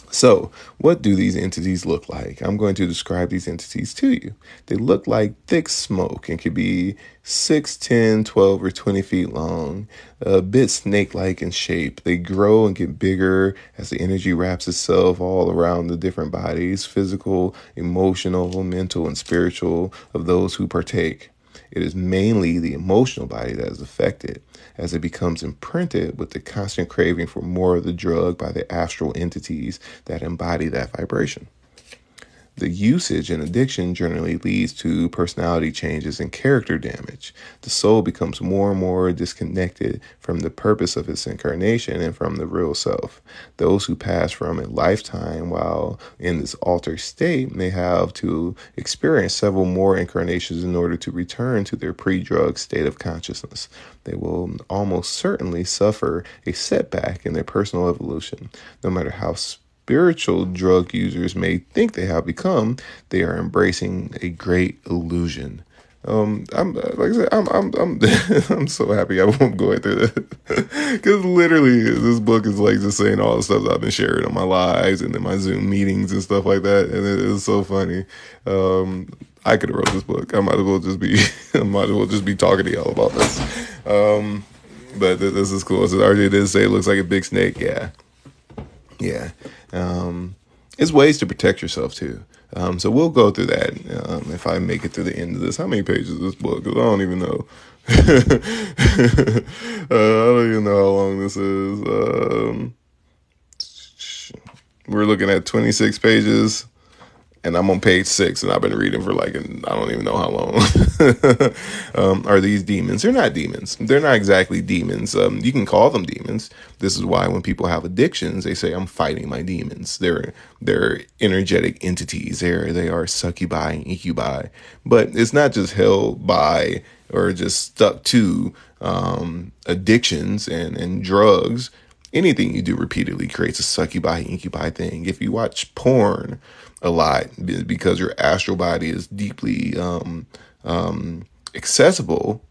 So, what do these entities look like? I'm going to describe these entities to you. They look like thick smoke and could be 6, 10, 12, or 20 feet long, a bit snake-like in shape. They grow and get bigger as the energy wraps itself all around the different bodies, physical, emotional, mental, and spiritual, of those who partake. It is mainly the emotional body that is affected, as it becomes imprinted with the constant craving for more of the drug by the astral entities that embody that vibration. The usage and addiction generally leads to personality changes and character damage. The soul becomes more and more disconnected from the purpose of its incarnation and from the real self. Those who pass from a lifetime while in this altered state may have to experience several more incarnations in order to return to their pre-drug state of consciousness. They will almost certainly suffer a setback in their personal evolution, no matter how spiritual drug users may think they have become. They are embracing a great illusion. I'm like I said, I'm I'm so happy I won't go through this because literally this book is like just saying all the stuff that I've been sharing on my lives and in my Zoom meetings and stuff like that, and it is so funny. I could have wrote this book. I might as well just be I might as well just be talking to y'all about this. But this is cool. So RJ did say it looks like a big snake. Yeah. It's ways to protect yourself too. So we'll go through that if I make it to the end of this. How many pages is this book? Because I don't even know. I don't even know how long this is. We're looking at 26 pages. And I'm on page 6, and I've been reading for I don't even know how long. Are these demons? They're not demons. They're not exactly demons. You can call them demons. This is why when people have addictions, they say, I'm fighting my demons. They're energetic entities. They are succubi and incubi. But it's not just held by or just stuck to addictions and drugs. Anything you do repeatedly creates a succubi, incubi thing. If you watch porn a lot because your astral body is deeply accessible,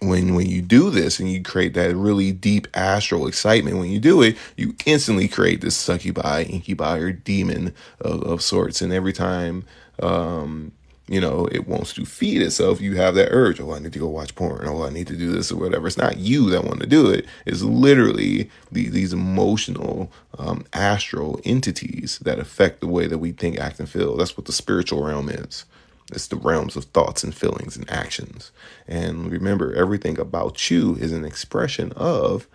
when you do this and you create that really deep astral excitement, when you do it, you instantly create this succubi, incubi, or demon of sorts. And every time it wants to feed itself, you have that urge, I need to go watch porn, I need to do this or whatever. It's not you that want to do it. It's literally these emotional astral entities that affect the way that we think, act, and feel. That's what the spiritual realm is. It's the realms of thoughts and feelings and actions. And remember, everything about you is an expression of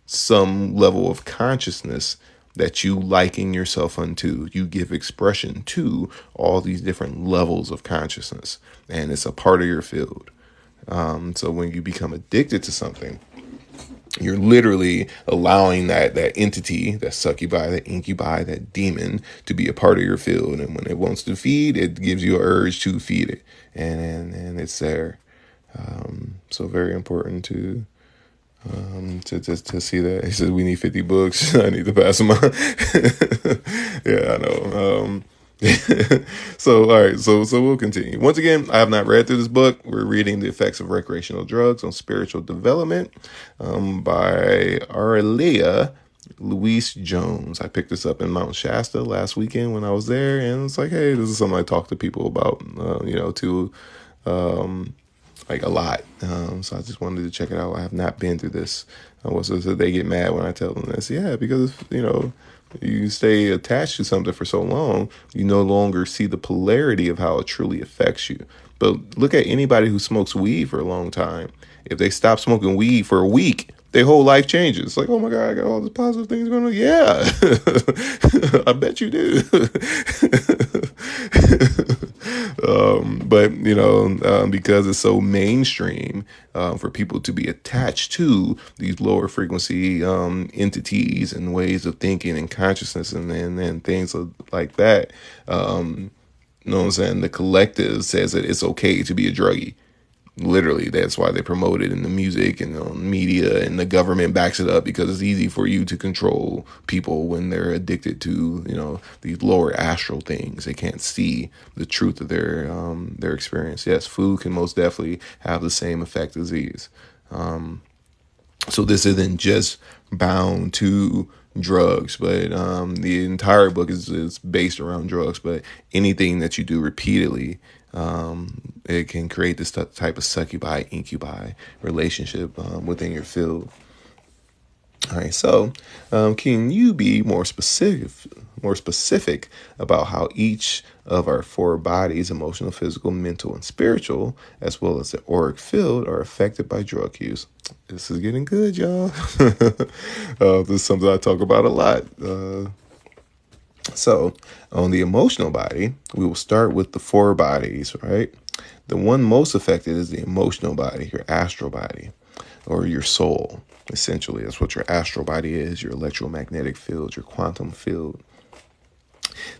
some level of consciousness that you liken yourself unto. You give expression to all these different levels of consciousness, and it's a part of your field. So when you become addicted to something, you're literally allowing that entity, that succubi, that incubi, that demon, to be a part of your field. And when it wants to feed, it gives you an urge to feed it, and it's there. So very important to see that. He says we need 50 books. I need to pass them on. Yeah, I know. So all right, so we'll continue. Once again, I have not read through this book. We're reading The Effects of Recreational Drugs on Spiritual Development by Auralia Louise Jones. I picked this up in Mount Shasta last weekend when I was there, and it's like, hey, this is something I talk to people about, a lot. So I just wanted to check it out. I have not been through this. So they get mad when I tell them this. Yeah, because, you stay attached to something for so long, you no longer see the polarity of how it truly affects you. But look at anybody who smokes weed for a long time. If they stop smoking weed for a week, their whole life changes. It's like, oh my God, I got all these positive things going on. Yeah, I bet you do. But because it's so mainstream for people to be attached to these lower frequency entities and ways of thinking and consciousness and things like that, you know what I'm saying? The collective says that it's okay to be a druggie. Literally, that's why they promote it in the music and on media, and the government backs it up because it's easy for you to control people when they're addicted to, these lower astral things. They can't see the truth of their experience. Yes, food can most definitely have the same effect as these. So this isn't just bound to drugs, but the entire book is based around drugs. But anything that you do repeatedly, it can create this type of succubi, incubi relationship within your field. All right, so can you be more specific about how each of our four bodies, emotional, physical, mental, and spiritual, as well as the auric field, are affected by drug use? This is getting good, y'all. This is something I talk about a lot. So, on the emotional body, we will start with the four bodies, right? The one most affected is the emotional body, your astral body, or your soul. Essentially, that's what your astral body is, your electromagnetic field, your quantum field.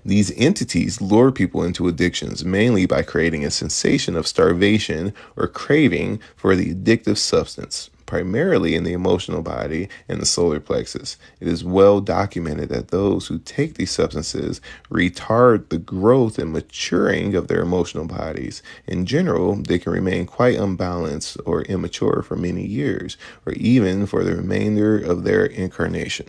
These entities lure people into addictions mainly by creating a sensation of starvation or craving for the addictive substance, primarily in the emotional body and the solar plexus. It is well documented that those who take these substances retard the growth and maturing of their emotional bodies. In general, they can remain quite unbalanced or immature for many years, or even for the remainder of their incarnation.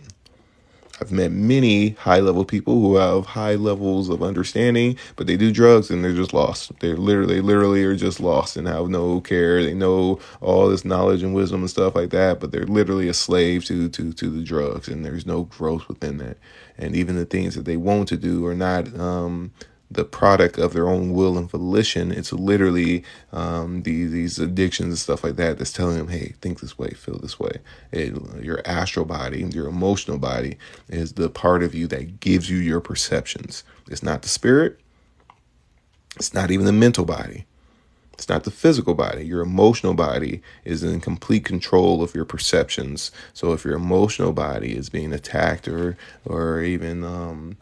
I've met many high level people who have high levels of understanding, but they do drugs and they're just lost. They literally are just lost and have no care. They know all this knowledge and wisdom and stuff like that, but they're literally a slave to the drugs, and there's no growth within that. And even the things that they want to do are not the product of their own will and volition. It's literally these addictions and stuff like that that's telling them, hey, think this way, feel this way. Your astral body, your emotional body, is the part of you that gives you your perceptions. It's not the spirit. It's not even the mental body. It's not the physical body. Your emotional body is in complete control of your perceptions. So if your emotional body is being attacked or even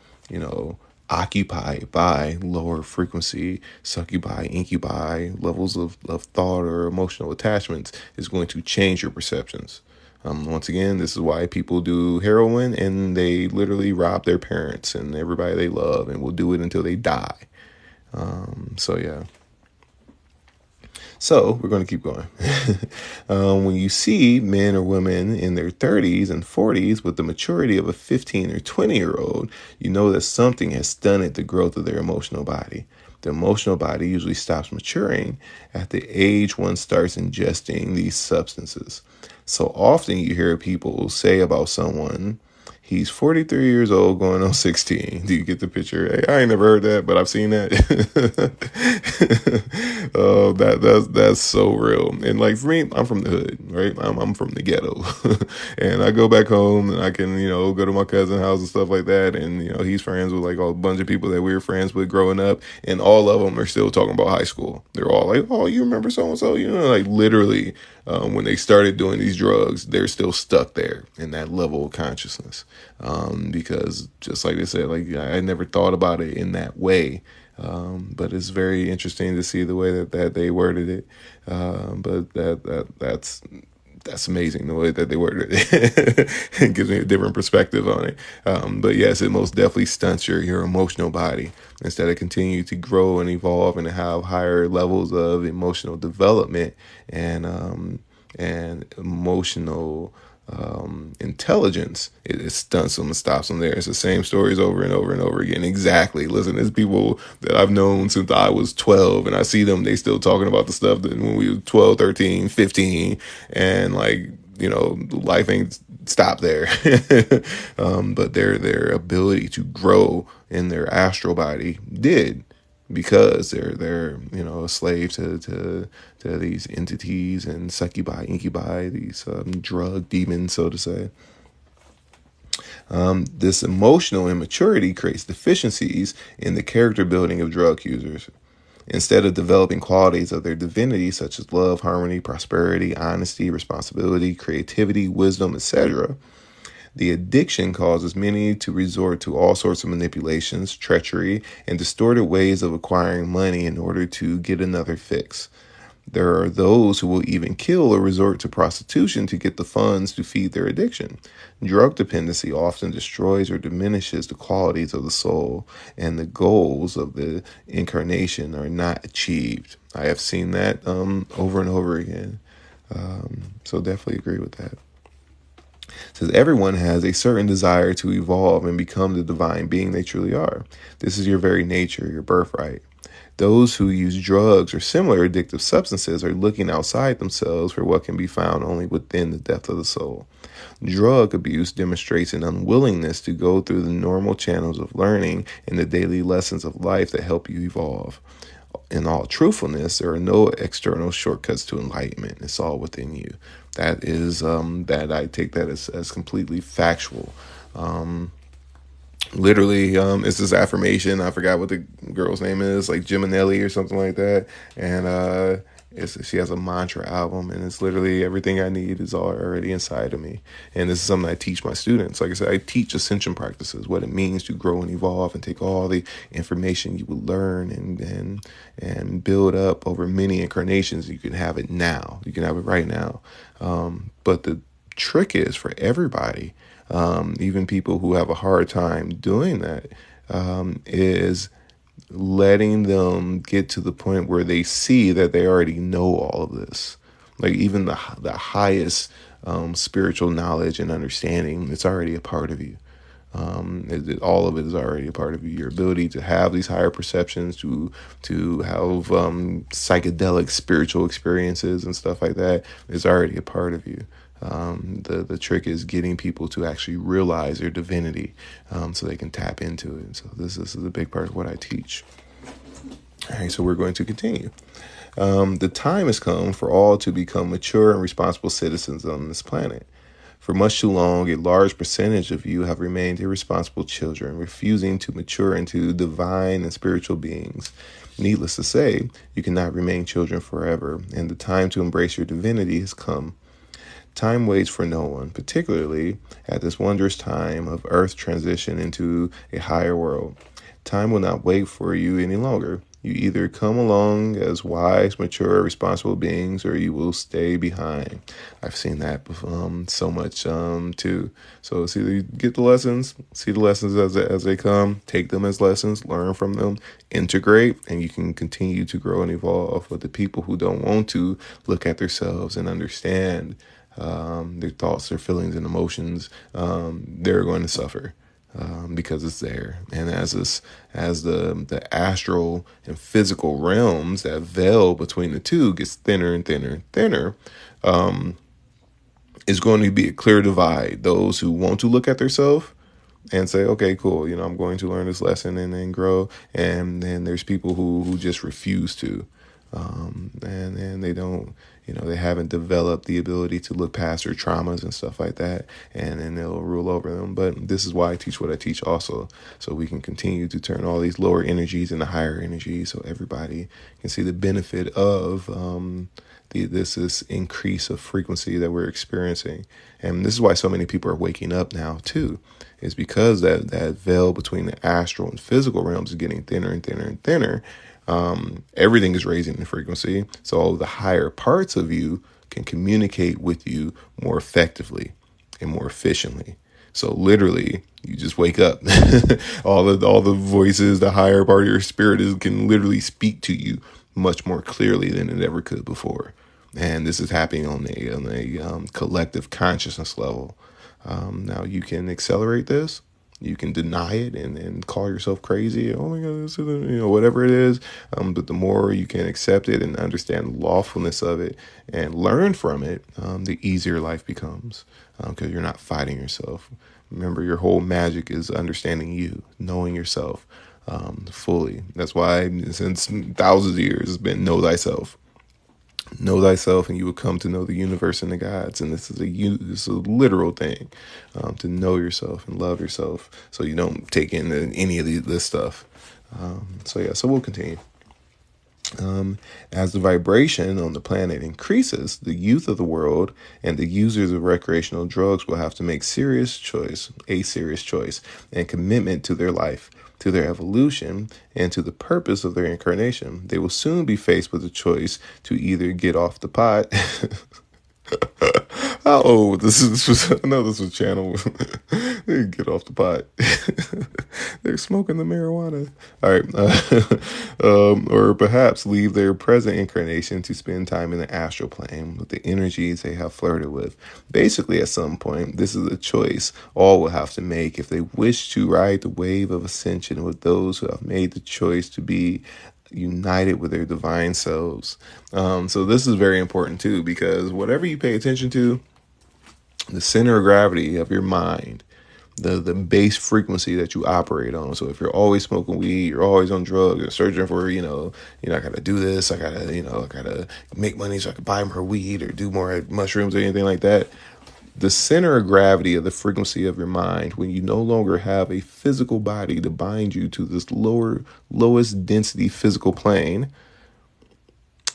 occupied by lower frequency succubi, incubi levels of thought or emotional attachments, is going to change your perceptions. Once again, this is why people do heroin and they literally rob their parents and everybody they love and will do it until they die. So yeah. So we're going to keep going. When you see men or women in their 30s and 40s with the maturity of a 15 or 20-year-old, you know that something has stunted the growth of their emotional body. The emotional body usually stops maturing at the age one starts ingesting these substances. So often you hear people say about someone, he's 43 years old going on 16. Do you get the picture? Hey, I ain't never heard that, but I've seen that. Oh, that's so real. And like for me, I'm from the hood, right? I'm from the ghetto. And I go back home and I can, go to my cousin's house and stuff like that. And, he's friends with like a bunch of people that we were friends with growing up. And all of them are still talking about high school. They're all like, oh, you remember so-and-so? Like literally when they started doing these drugs, they're still stuck there in that level of consciousness. Because just like they said, like I never thought about it in that way. But it's very interesting to see the way that they worded it. But that's amazing the way that they worded it. It gives me a different perspective on it. But yes, it most definitely stunts your emotional body instead of continue to grow and evolve and have higher levels of emotional development and emotional intelligence. It stunts them and stops them there. It's the same stories over and over and over again. Exactly. Listen, there's people that I've known since I was 12 and I see them, they still talking about the stuff that when we were 12, 13, 15, and like, life ain't stopped there. But their ability to grow in their astral body did, because they're a slave to these entities and succubi, incubi, these drug demons, so to say. This emotional immaturity creates deficiencies in the character building of drug users. Instead of developing qualities of their divinity, such as love, harmony, prosperity, honesty, responsibility, creativity, wisdom, etc., the addiction causes many to resort to all sorts of manipulations, treachery, and distorted ways of acquiring money in order to get another fix. There are those who will even kill or resort to prostitution to get the funds to feed their addiction. Drug dependency often destroys or diminishes the qualities of the soul, and the goals of the incarnation are not achieved. I have seen that over and over again. So definitely agree with that. It says everyone has a certain desire to evolve and become the divine being they truly are. This is your very nature, your birthright. Those who use drugs or similar addictive substances are looking outside themselves for what can be found only within the depth of the soul. Drug abuse demonstrates an unwillingness to go through the normal channels of learning and the daily lessons of life that help you evolve. In all truthfulness, there are no external shortcuts to enlightenment. It's all within you. That is that I take that as completely factual. Literally, it's this affirmation. I forgot what the girl's name is, like Jiminelli or something like that. And she has a mantra album, and it's literally everything I need is already inside of me. And this is something I teach my students. Like I said, I teach ascension practices, what it means to grow and evolve, and take all the information you will learn and build up over many incarnations. You can have it now. You can have it right now. But the trick is for everybody, even people who have a hard time doing that, is letting them get to the point where they see that they already know all of this. Like even the highest spiritual knowledge and understanding, it's already a part of you. All of it is already a part of you. Your ability to have these higher perceptions, to have psychedelic spiritual experiences and stuff like that, is already a part of you. The trick is getting people to actually realize their divinity, so they can tap into it. So this is a big part of what I teach. All right, so we're going to continue. The time has come for all to become mature and responsible citizens on this planet. For much too long, a large percentage of you have remained irresponsible children, refusing to mature into divine and spiritual beings. Needless to say, you cannot remain children forever, and the time to embrace your divinity has come. Time waits for no one, particularly at this wondrous time of Earth's transition into a higher world. Time will not wait for you any longer. You either come along as wise, mature, responsible beings, or you will stay behind. I've seen that so much too. So it's either you get the lessons, see the lessons as they come, take them as lessons, learn from them, integrate, and you can continue to grow and evolve. But the people who don't want to look at themselves and understand their thoughts, their feelings, and emotions, they're going to suffer. Because it's there, and as the astral and physical realms, that veil between the two gets thinner and thinner and thinner, it's going to be a clear divide. Those who want to look at themselves and say, okay, cool, I'm going to learn this lesson and then grow, and then there's people who just refuse to, and they don't. They haven't developed the ability to look past their traumas and stuff like that, and then they'll rule over them. But this is why I teach what I teach also, so we can continue to turn all these lower energies into higher energies, so everybody can see the benefit of this increase of frequency that we're experiencing. And this is why so many people are waking up now too, is because that veil between the astral and physical realms is getting thinner and thinner and thinner. Everything is raising in frequency, so the higher parts of you can communicate with you more effectively and more efficiently. So literally, you just wake up. all the voices, the higher part of your spirit can literally speak to you much more clearly than it ever could before. And this is happening on a collective consciousness level. Now you can accelerate this. You can deny it and call yourself crazy. Oh my God, this is, whatever it is. But the more you can accept it and understand the lawfulness of it and learn from it, the easier life becomes, because you're not fighting yourself. Remember, your whole magic is understanding you, knowing yourself fully. That's why since thousands of years it's been know thyself. Know thyself, and you will come to know the universe and the gods. And this is a literal thing, to know yourself and love yourself, so you don't take in any of this stuff. So we'll continue. As the vibration on the planet increases, the youth of the world and the users of recreational drugs will have to make a serious choice, and commitment to their life, to their evolution, and to the purpose of their incarnation. They will soon be faced with a choice to either get off the pot. How old this was? I know this was channel. They get off the pot. They're smoking the marijuana. All right, or perhaps leave their present incarnation to spend time in the astral plane with the energies they have flirted with. Basically, at some point, this is a choice all will have to make if they wish to ride the wave of ascension with those who have made the choice to be united with their divine selves. So this is very important too, because whatever you pay attention to, the center of gravity of your mind, the base frequency that you operate on. So if you're always smoking weed, you're always on drugs, you're searching for, I gotta do this, I gotta make money so I can buy more weed or do more mushrooms or anything like that. The center of gravity of the frequency of your mind, when you no longer have a physical body to bind you to this lowest density physical plane,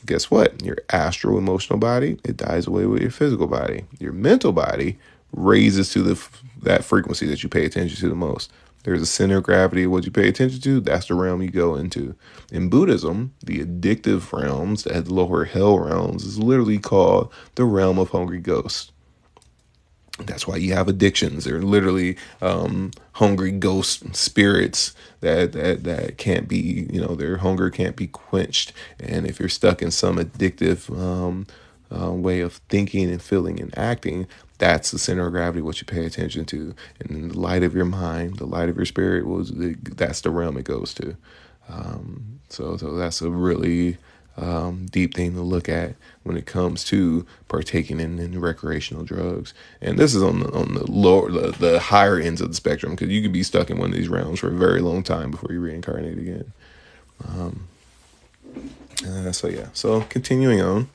guess what? Your astral emotional body, it dies away with your physical body. Your mental body raises to that frequency that you pay attention to the most. There's a center of gravity of what you pay attention to. That's the realm you go into. In Buddhism, the addictive realms, the lower hell realms, is literally called the realm of hungry ghosts. That's why you have addictions. They're literally hungry ghost spirits that can't be, their hunger can't be quenched. And if you're stuck in some addictive way of thinking and feeling and acting, that's the center of gravity, what you pay attention to. And in the light of your mind, the light of your spirit, that's the realm it goes to. So that's a really deep thing to look at when it comes to partaking in recreational drugs. And this is on the lower, the higher ends of the spectrum, because you could be stuck in one of these realms for a very long time before you reincarnate again. So continuing on.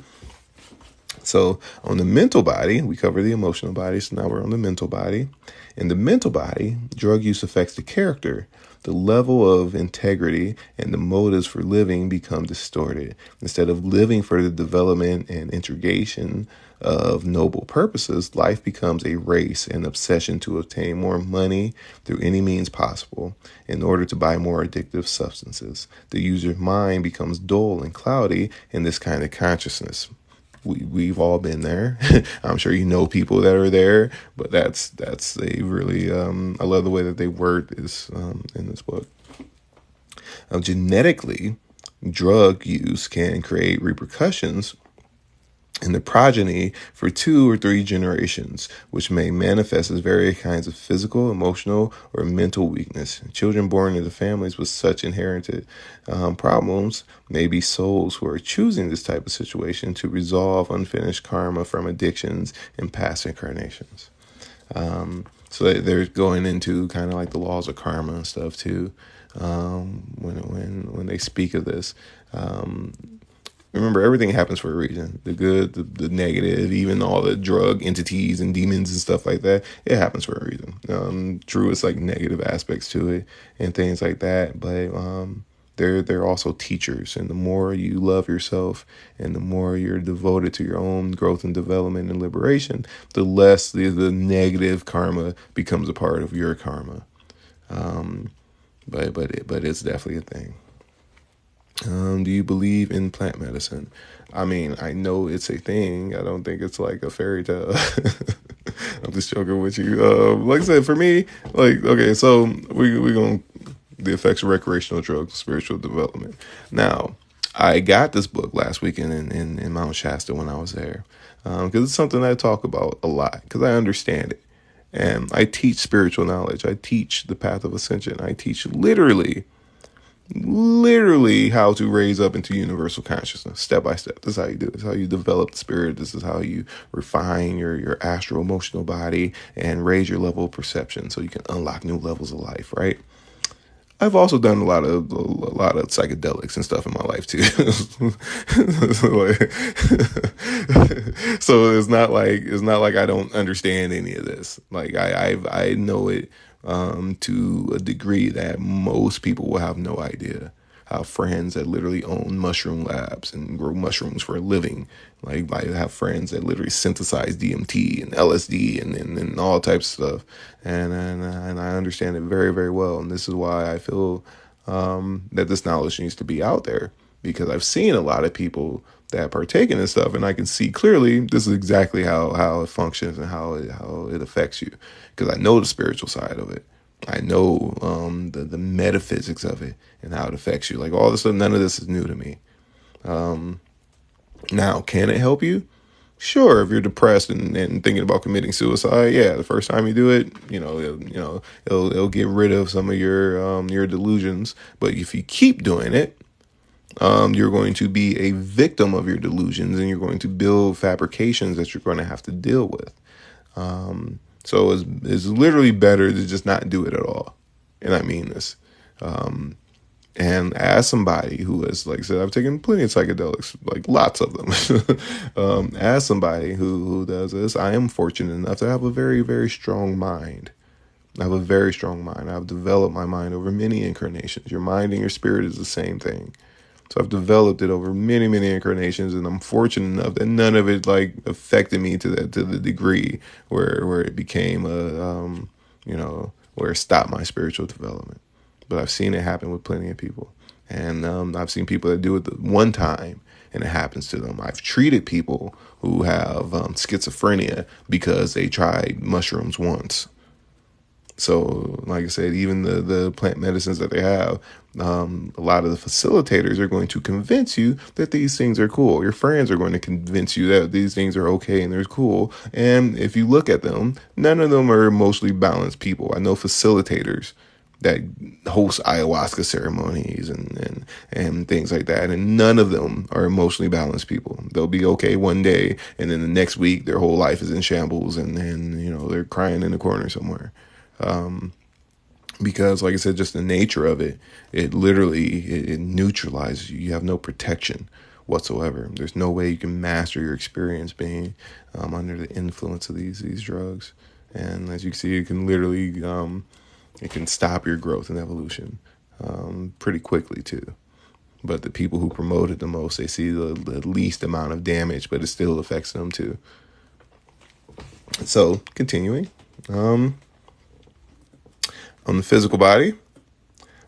So on the mental body, we cover the emotional body. So now we're on the mental body. In the mental body, drug use affects the character. The level of integrity and the motives for living become distorted. Instead of living for the development and integration of noble purposes, life becomes a race and obsession to obtain more money through any means possible in order to buy more addictive substances. The user's mind becomes dull and cloudy in this kind of consciousness. We've all been there. I'm sure you know people that are there, but that's a really I love the way that they word this in this book. Genetically, drug use can create repercussions in the progeny for 2 or 3 generations, which may manifest as various kinds of physical, emotional, or mental weakness. Children born into families with such inherited problems may be souls who are choosing this type of situation to resolve unfinished karma from addictions in past incarnations. So they're going into kind of like the laws of karma and stuff too. When they speak of this. Remember, everything happens for a reason. The good, the negative, even all the drug entities and demons and stuff like that, it happens for a reason. True, it's like negative aspects to it and things like that, but they're also teachers. And the more you love yourself and the more you're devoted to your own growth and development and liberation, the less the negative karma becomes a part of your karma. But it's definitely a thing. Do you believe in plant medicine? I mean, I know it's a thing. I don't think it's like a fairy tale. I'm just joking with you. Like I said, for me, okay, so we're going to the effects of recreational drugs, spiritual development. Now, I got this book last weekend in Mount Shasta when I was there, because it's something I talk about a lot because I understand it. And I teach spiritual knowledge. I teach the path of ascension. I teach literally how to raise up into universal consciousness step by step. This is how you do it. This is how you develop the spirit. This is how you refine your astral emotional body and raise your level of perception so you can unlock new levels of life, right? I've also done a lot of psychedelics and stuff in my life too. So it's not like I don't understand any of this. Like I know it to a degree that most people will have no idea. I have friends that literally own mushroom labs and grow mushrooms for a living. Like I have friends that literally synthesize DMT and LSD and all types of stuff. And I understand it very, very well. And this is why I feel that this knowledge needs to be out there, because I've seen a lot of people that partake in this stuff, and I can see clearly this is exactly how it functions and how it affects you, because I know the spiritual side of it. I know the metaphysics of it and how it affects you. Like all this stuff, none of this is new to me. Now, can it help you? Sure, if you're depressed and thinking about committing suicide, yeah, the first time you do it, it'll get rid of some of your delusions. But if you keep doing it, you're going to be a victim of your delusions, and you're going to build fabrications that you're going to have to deal with. So it's literally better to just not do it at all. And I mean this. And And as somebody who has, like I said, I've taken plenty of psychedelics, like lots of them. As somebody who does this, I am fortunate enough to have a very, very strong mind. I have a very strong mind. I've developed my mind over many incarnations. Your mind and your spirit is the same thing. So I've developed it over many, many incarnations, and I'm fortunate enough that none of it like affected me to the degree where it became where it stopped my spiritual development. But I've seen it happen with plenty of people, and I've seen people that do it the one time and it happens to them. I've treated people who have schizophrenia because they tried mushrooms once. So, like I said, even the plant medicines that they have, a lot of the facilitators are going to convince you that these things are cool. Your friends are going to convince you that these things are okay and they're cool. And if you look at them, none of them are emotionally balanced people. I know facilitators that host ayahuasca ceremonies and things like that, and none of them are emotionally balanced people. They'll be okay one day, and then the next week their whole life is in shambles, and they're crying in the corner somewhere. Because like I said, just the nature of it, it literally it neutralizes you. You have no protection whatsoever. There's no way you can master your experience being under the influence of these drugs. And as you can see, it can literally it can stop your growth and evolution pretty quickly too. But the people who promote it the most, they see the least amount of damage, but it still affects them too. So continuing. On the physical body,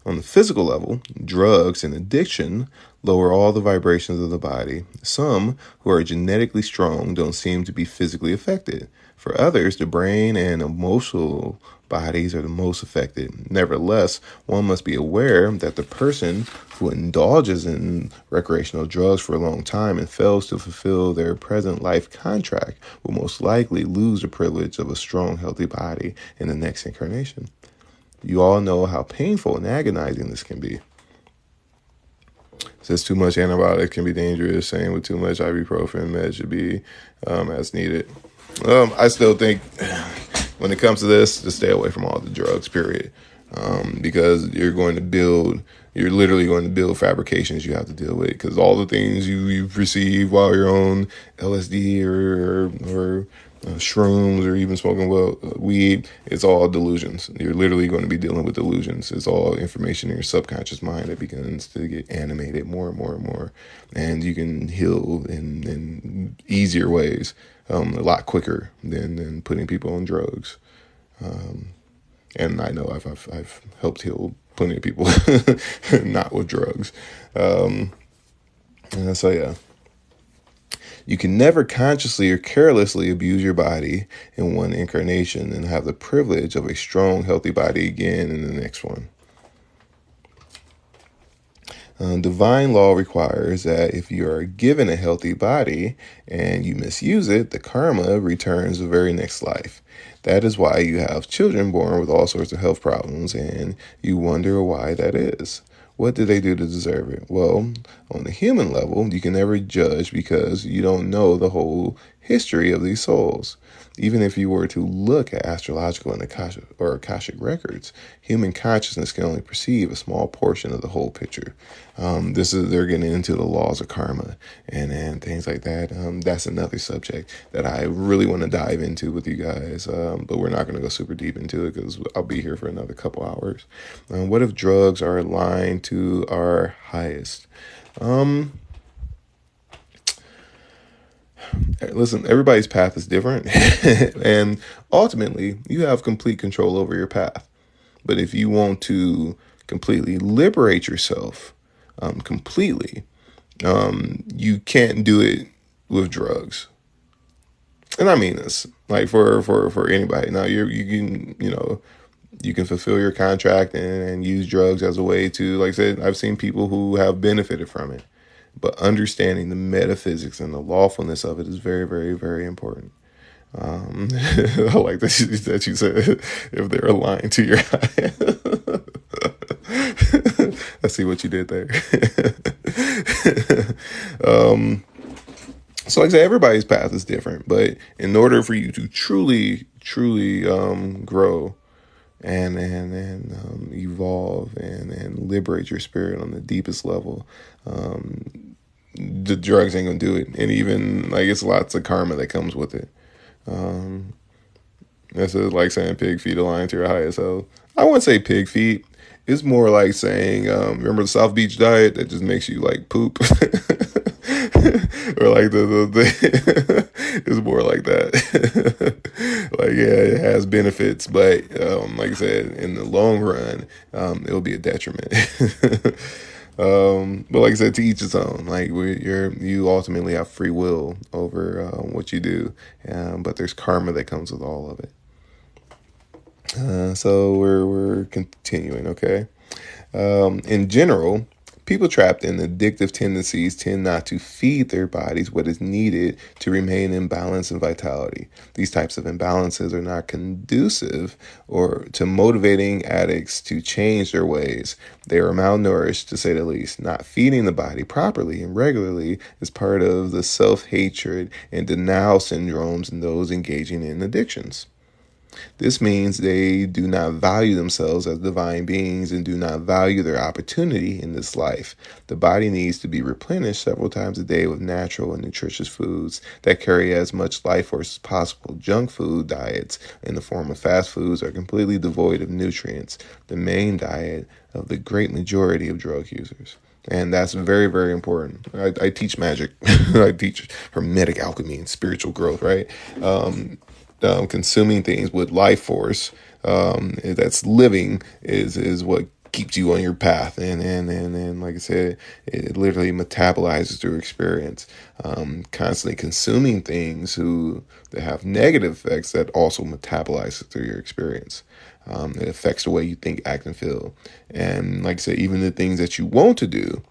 on the physical level, drugs and addiction lower all the vibrations of the body. Some who are genetically strong don't seem to be physically affected. For others, the brain and emotional bodies are the most affected. Nevertheless, one must be aware that the person who indulges in recreational drugs for a long time and fails to fulfill their present life contract will most likely lose the privilege of a strong, healthy body in the next incarnation. You all know how painful and agonizing this can be. Says too much antibiotic can be dangerous. Same with too much ibuprofen. Meds should be as needed. I still think when it comes to this, just stay away from all the drugs, period. Because you're literally going to build fabrications you have to deal with. Because all the things you've received while you're on LSD or shrooms or even smoking weed, it's all delusions. You're literally going to be dealing with delusions. It's all information in your subconscious mind that begins to get animated more and more and more. And you can heal in easier ways, a lot quicker than putting people on drugs. And I know I've helped heal plenty of people, not with drugs. So yeah. You can never consciously or carelessly abuse your body in one incarnation and have the privilege of a strong, healthy body again in the next one. Divine law requires that if you are given a healthy body and you misuse it, the karma returns the very next life. That is why you have children born with all sorts of health problems and you wonder why that is. What did they do to deserve it? Well, on the human level, you can never judge because you don't know the whole history of these souls. Even if you were to look at astrological and Akashic records, human consciousness can only perceive a small portion of the whole picture. They're getting into the laws of karma and things like that. That's another subject that I really want to dive into with you guys, but we're not going to go super deep into it because I'll be here for another couple hours. What if drugs are aligned to our highest? Listen, everybody's path is different, and ultimately, you have complete control over your path. But if you want to completely liberate yourself, completely, you can't do it with drugs. And I mean this, like for anybody. Now you can fulfill your contract and use drugs as a way to, like I said, I've seen people who have benefited from it. But understanding the metaphysics and the lawfulness of it is very, very, very important. I like that you said if they're aligned to your eye. I see what you did there. So like I said, everybody's path is different. But in order for you to truly, truly grow and evolve and liberate your spirit on the deepest level. The drugs ain't gonna do it, and even like it's lots of karma that comes with it. Um, That's like saying pig feet align to your highest health. I wouldn't say pig feet. It's more like saying, remember the South Beach diet that just makes you like poop, or like it's more like that. Like yeah, it has benefits, but like I said, in the long run, it'll be a detriment. But like I said, to each his own. Like you ultimately have free will over what you do, but there's karma that comes with all of it. So we're continuing, okay? In general, people trapped in addictive tendencies tend not to feed their bodies what is needed to remain in balance and vitality. These types of imbalances are not conducive or to motivating addicts to change their ways. They are malnourished, to say the least. Not feeding the body properly and regularly is part of the self-hatred and denial syndromes in those engaging in addictions. This means they do not value themselves as divine beings and do not value their opportunity in this life. The body needs to be replenished several times a day with natural and nutritious foods that carry as much life force as possible. Junk food diets in the form of fast foods are completely devoid of nutrients, the main diet of the great majority of drug users. And that's very, very important. I teach magic. I teach hermetic alchemy and spiritual growth, right? Consuming things with life force that's living is what keeps you on your path, and like I said, it literally metabolizes through experience. Constantly consuming things that have negative effects that also metabolize through your experience. It affects the way you think, act, and feel. And like I said, even the things that you want to do,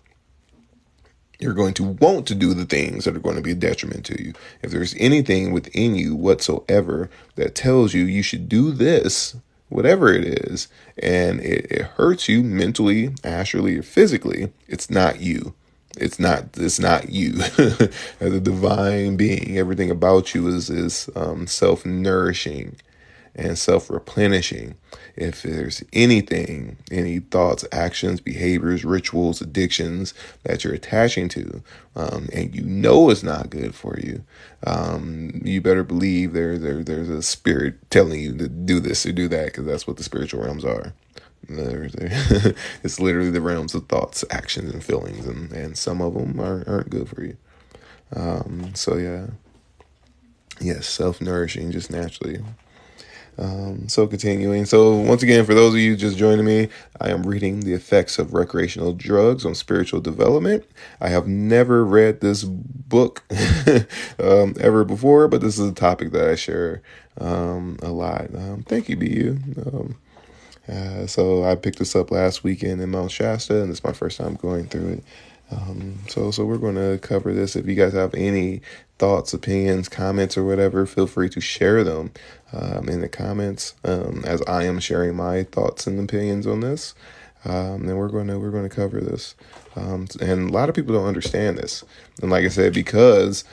you're going to want to do the things that are going to be a detriment to you. If there's anything within you whatsoever that tells you you should do this, whatever it is, and it hurts you mentally, astrally, or physically, it's not you. It's not you. As a divine being, everything about you is self-nourishing and self-replenishing. If there's anything, any thoughts, actions, behaviors, rituals, addictions that you're attaching to, and you know it's not good for you, you better believe there's a spirit telling you to do this or do that, because that's what the spiritual realms are. It's literally the realms of thoughts, actions, and feelings, and some of them aren't good for you. So yeah, yes, self-nourishing just naturally. So continuing. So once again, for those of you just joining me, I am reading The Effects of Recreational Drugs on Spiritual Development. I have never read this book ever before, but this is a topic that I share a lot. Thank you, BU. So I picked this up last weekend in Mount Shasta, and it's my first time going through it. So we're going to cover this. If you guys have any thoughts, opinions, comments, or whatever, feel free to share them in the comments as I am sharing my thoughts and opinions on this. And we're going to cover this. And a lot of people don't understand this. And like I said, because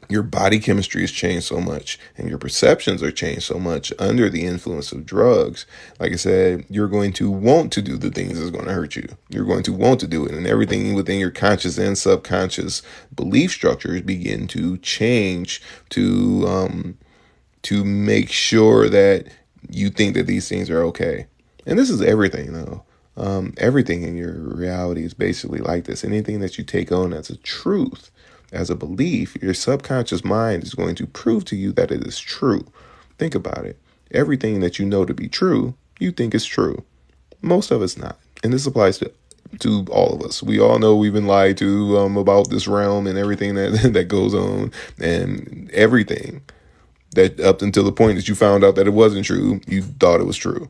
your body chemistry has changed so much and your perceptions are changed so much under the influence of drugs. Like I said, you're going to want to do the things that's going to hurt you. You're going to want to do it. And everything within your conscious and subconscious belief structures begin to change to make sure that you think that these things are okay. And this is everything, though. Everything in your reality is basically like this. Anything that you take on as a truth, as a belief, your subconscious mind is going to prove to you that it is true. Think about it. Everything that you know to be true, you think is true. Most of it's not. And this applies to all of us. We all know we've been lied to about this realm and everything that goes on, and everything that up until the point that you found out that it wasn't true, you thought it was true.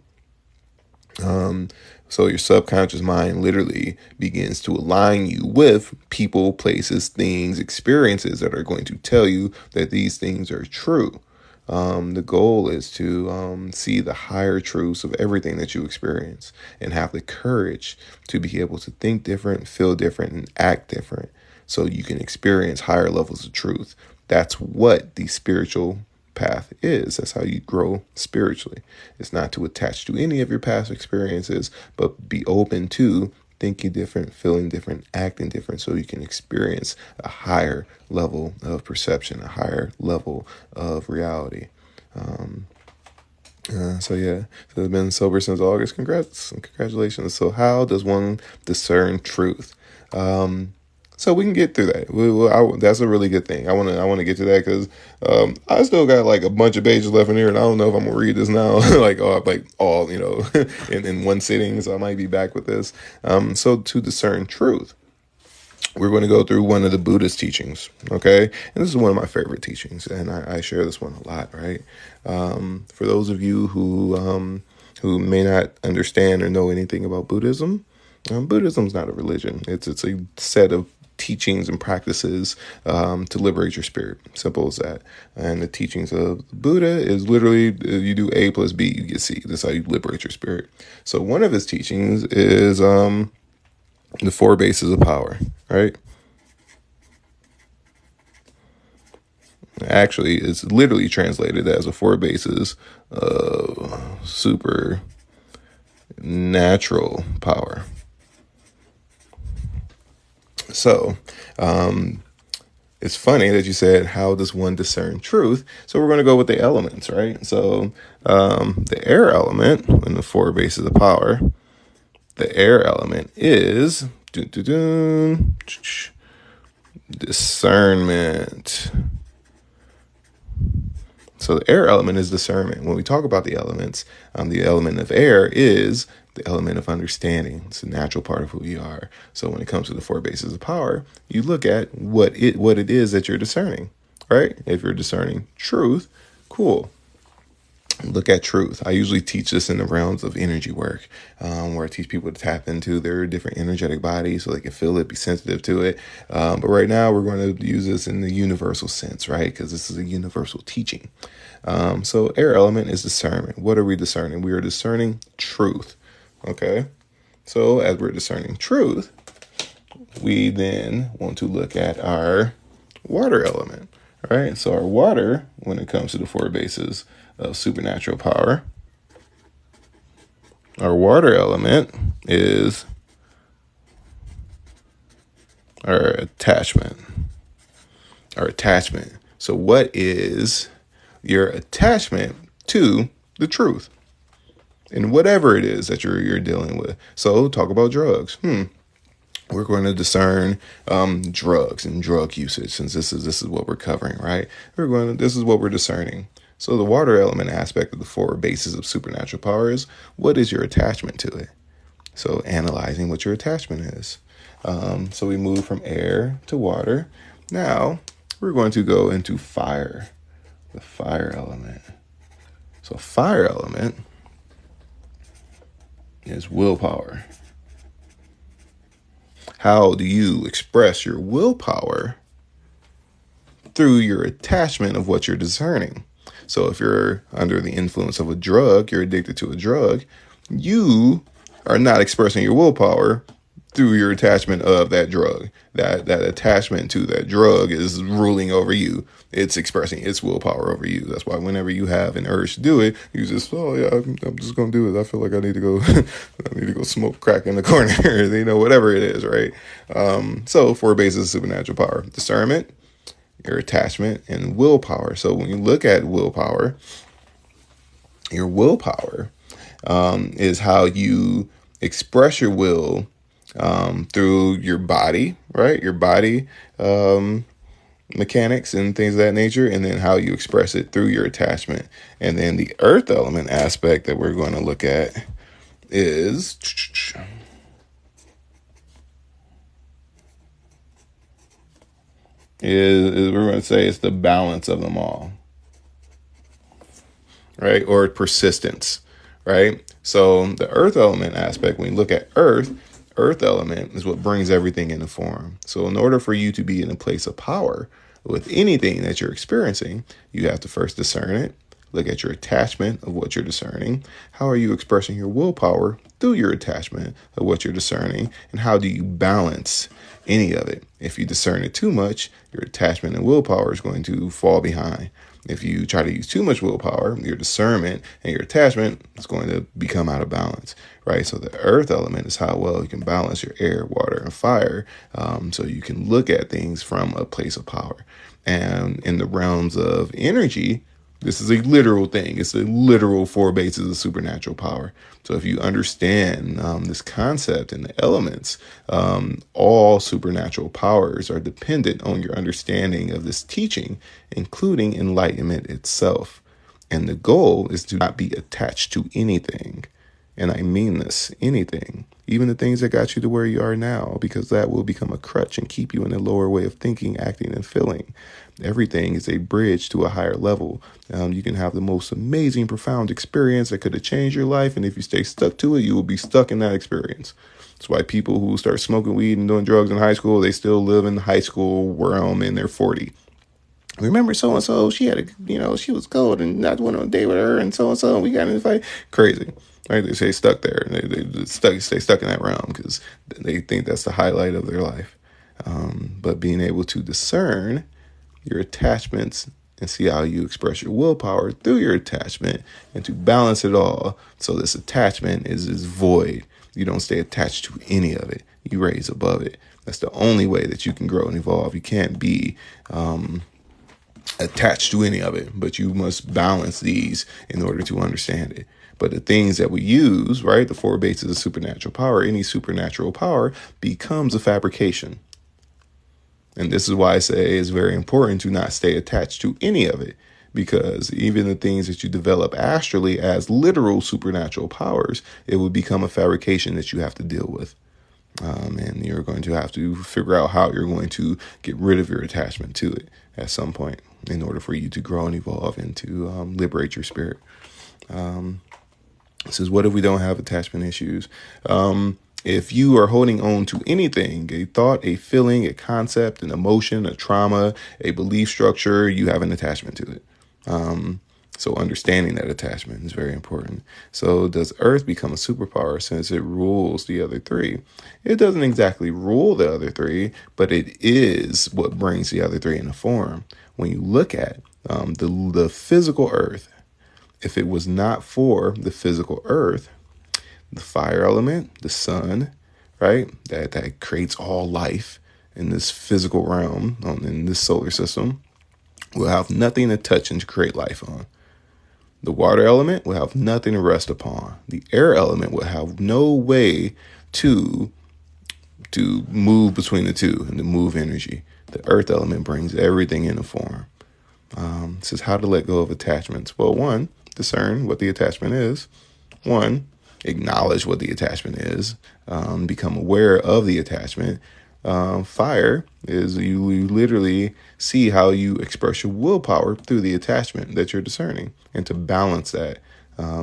So your subconscious mind literally begins to align you with people, places, things, experiences that are going to tell you that these things are true. The goal is to see the higher truths of everything that you experience and have the courage to be able to think different, feel different, and act different so you can experience higher levels of truth. That's what the spiritual path is. That's how you grow spiritually. It's not to attach to any of your past experiences, but be open to thinking different, feeling different, acting different, so you can experience a higher level of perception, a higher level of reality. So yeah, so I've been sober since August. Congratulations. So how does one discern truth? So we can get through that. That's a really good thing. I want to get to that because I still got like a bunch of pages left in here, and I don't know if I'm gonna read this now, like all in one sitting. So I might be back with this. So to discern truth, we're going to go through one of the Buddhist teachings, okay? And this is one of my favorite teachings, and I share this one a lot, right? For those of you who may not understand or know anything about Buddhism, Buddhism's not a religion. It's a set of teachings and practices to liberate your spirit. Simple as that. And the teachings of Buddha is literally you do A plus B, you get C. That's how you liberate your spirit. So one of his teachings is the 4 bases of power, right? Actually, it's literally translated as the 4 bases of supernatural power. So, it's funny that you said, how does one discern truth? So we're going to go with the elements, right? So, the air element in the 4 bases of power, the air element is discernment. So the air element is discernment. When we talk about the elements, the element of air is the element of understanding. It's a natural part of who we are. So when it comes to the 4 bases of power, you look at what it is that you're discerning, right? If you're discerning truth, cool. Look at truth. I usually teach this in the realms of energy work, where I teach people to tap into their different energetic bodies so they can feel it, be sensitive to it. But right now we're going to use this in the universal sense, right? Because this is a universal teaching. So air element is discernment. What are we discerning? We are discerning truth. Okay. So as we're discerning truth, we then want to look at our water element, right? So our water, when it comes to the 4 bases of supernatural power, our water element is our attachment. So what is your attachment to the truth and whatever it is that you're dealing with? So talk about drugs. We're going to discern drugs and drug usage, since this is what we're covering, right? This is what we're discerning. So the water element aspect of the 4 bases of supernatural power is, what is your attachment to it? So analyzing what your attachment is. So we move from air to water. Now we're going to go into fire, the fire element. So fire element is willpower. How do you express your willpower? Through your attachment of what you're discerning. So if you're under the influence of a drug, you're addicted to a drug, you are not expressing your willpower through your attachment of that drug. That attachment to that drug is ruling over you. It's expressing its willpower over you. That's why whenever you have an urge to do it, you just, I'm just going to do it. I feel like I need to go smoke crack in the corner, whatever it is, right? So 4 bases of supernatural power: discernment, your attachment, and willpower. So when you look at willpower, your willpower is how you express your will through your body, right? Your body mechanics and things of that nature, and then how you express it through your attachment. And then the earth element aspect that we're going to look at is we're going to say it's the balance of them all, right? Or persistence, right? So the earth element aspect, when you look at earth element is what brings everything into form. So in order for you to be in a place of power with anything that you're experiencing, you have to first discern it, look at your attachment of what you're discerning. How are you expressing your willpower through your attachment of what you're discerning? And how do you balance any of it? If you discern it too much, your attachment and willpower is going to fall behind. If you try to use too much willpower, your discernment and your attachment is going to become out of balance, right? So the earth element is how well you can balance your air, water, and fire, so you can look at things from a place of power. And in the realms of energy, this is a literal thing. It's a literal four bases of supernatural power. So if you understand this concept and the elements, all supernatural powers are dependent on your understanding of this teaching, including enlightenment itself. And the goal is to not be attached to anything. And I mean this, anything, even the things that got you to where you are now, because that will become a crutch and keep you in a lower way of thinking, acting, and feeling. Everything is a bridge to a higher level. You can have the most amazing, profound experience that could have changed your life. And if you stay stuck to it, you will be stuck in that experience. That's why people who start smoking weed and doing drugs in high school, they still live in the high school realm and they're 40. Remember so-and-so, she had she was cold and not went on a date with her and so-and-so, and we got in a fight. Crazy. Right? They stay stuck there. They stay stuck in that realm because they think that's the highlight of their life. But being able to discern your attachments and see how you express your willpower through your attachment and to balance it all. So this attachment is void. You don't stay attached to any of it. You raise above it. That's the only way that you can grow and evolve. You can't be attached to any of it, but you must balance these in order to understand it. But the things that we use, right, the four bases of supernatural power, any supernatural power becomes a fabrication. And this is why I say it's very important to not stay attached to any of it, because even the things that you develop astrally as literal supernatural powers, it will become a fabrication that you have to deal with. And you're going to have to figure out how you're going to get rid of your attachment to it at some point in order for you to grow and evolve and to liberate your spirit. This is what if we don't have attachment issues? If you are holding on to anything, a thought, a feeling, a concept, an emotion, a trauma, a belief structure, you have an attachment to it. So understanding that attachment is very important. So does Earth become a superpower since it rules the other three? It doesn't exactly rule the other three, but it is what brings the other three into form. When you look at the physical Earth, if it was not for the physical Earth, the fire element, the sun, right, that creates all life in this physical realm, in this solar system, will have nothing to touch and to create life on. The water element will have nothing to rest upon. The air element will have no way to move between the two and to move energy. The earth element brings everything into form. This is how to let go of attachments. Well, one, discern what the attachment is. One, acknowledge what the attachment is. Become aware of the attachment. Fire is you literally see how you express your willpower through the attachment that you're discerning, and to balance that,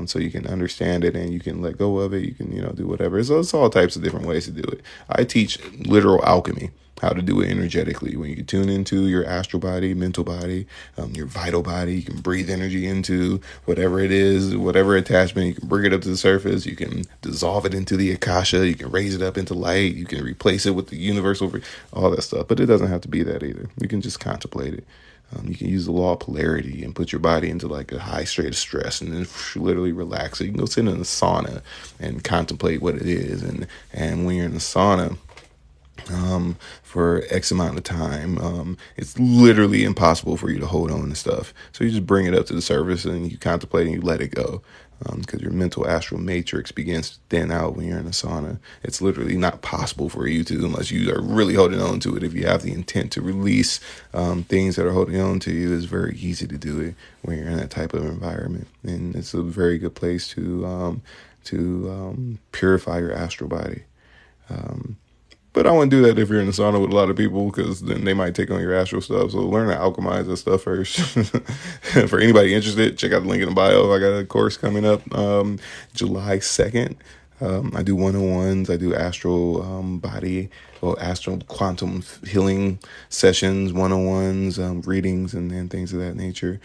so you can understand it and you can let go of it. You can do whatever. So it's all types of different ways to do it. I teach literal alchemy, how to do it energetically. When you tune into your astral body, mental body, your vital body, you can breathe energy into whatever it is, whatever attachment. You can bring it up to the surface. You can dissolve it into the akasha. You can raise it up into light. You can replace it with the universal, all that stuff. But it doesn't have to be that either. You can just contemplate it. You can use the law of polarity and put your body into like a high state of stress and then literally relax it. You can go sit in a sauna and contemplate what it is. And when you're in the sauna, for X amount of time, it's literally impossible for you to hold on to stuff. So you just bring it up to the surface and you contemplate and you let it go. Because your mental astral matrix begins to thin out when you're in a sauna. It's literally not possible for you to, unless you are really holding on to it. If you have the intent to release things that are holding on to you, it's very easy to do it when you're in that type of environment. And it's a very good place to purify your astral body. But I wouldn't do that if you're in the sauna with a lot of people, because then they might take on your astral stuff. So learn to alchemize that stuff first. For anybody interested, check out the link in the bio. I got a course coming up July 2nd. I do 101s. I do astral body or astral quantum healing sessions, 101s, readings, and things of that nature.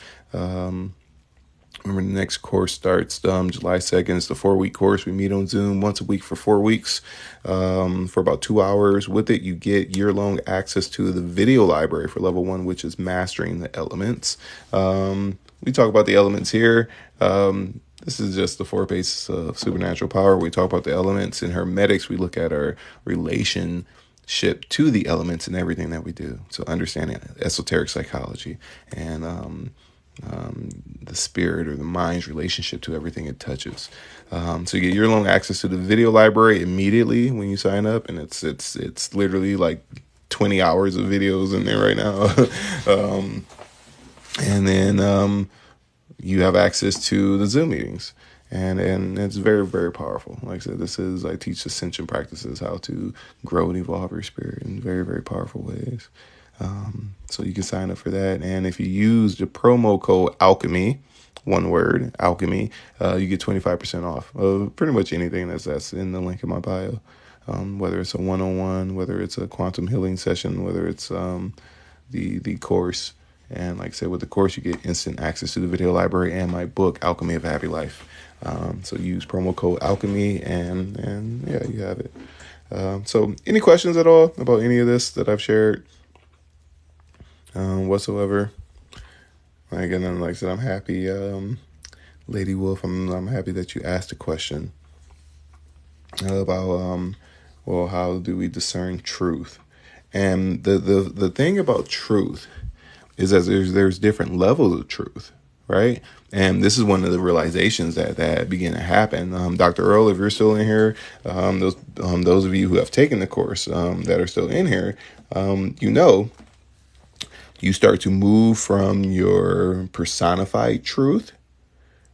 Remember, the next course starts July 2nd. It's the 4-week course. We meet on Zoom once a week for 4 weeks for about 2 hours. With it, you get year-long access to the video library for level 1, which is mastering the elements. We talk about the elements here. This is just the 4 bases of supernatural power. We talk about the elements. In Hermetics, we look at our relationship to the elements in everything that we do. So understanding esoteric psychology and the spirit or the mind's relationship to everything it touches. So you get year-long access to the video library immediately when you sign up, and it's literally like 20 hours of videos in there right now. And then you have access to the Zoom meetings. And it's very, very powerful. Like I said, I teach ascension practices, how to grow and evolve your spirit in very, very powerful ways. So you can sign up for that. And if you use the promo code Alchemy, one word, Alchemy, you get 25% off of pretty much anything that's in the link in my bio. Whether it's a one-on-one, whether it's a quantum healing session, whether it's the course. And like I said, with the course, you get instant access to the video library and my book, Alchemy of a Happy Life. So use promo code Alchemy and yeah, you have it. So any questions at all about any of this that I've shared whatsoever? Again, like I said, I'm happy, Lady Wolf, I'm happy that you asked a question about, well, how do we discern truth? And the thing about truth is that there's different levels of truth, right? And this is one of the realizations that begin to happen. Dr. Earl, if you're still in here, those of you who have taken the course that are still in here, you start to move from your personified truth,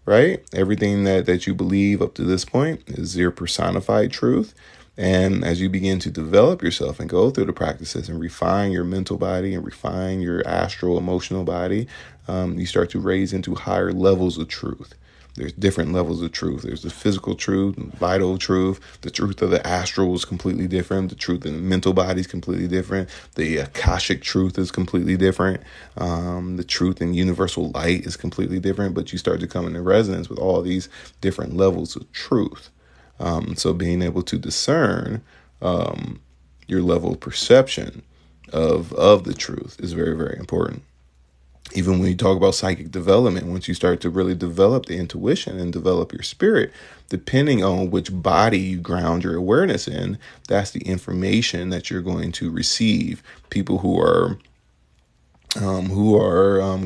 right? Everything that you believe up to this point is your personified truth. And as you begin to develop yourself and go through the practices and refine your mental body and refine your astral emotional body, you start to raise into higher levels of truth. There's different levels of truth. There's the physical truth, vital truth. The truth of the astral is completely different. The truth in the mental body is completely different. The Akashic truth is completely different. The truth in universal light is completely different. But you start to come into resonance with all these different levels of truth. So being able to discern your level of perception of the truth is very, very important. Even when you talk about psychic development, once you start to really develop the intuition and develop your spirit, depending on which body you ground your awareness in, that's the information that you're going to receive. People who are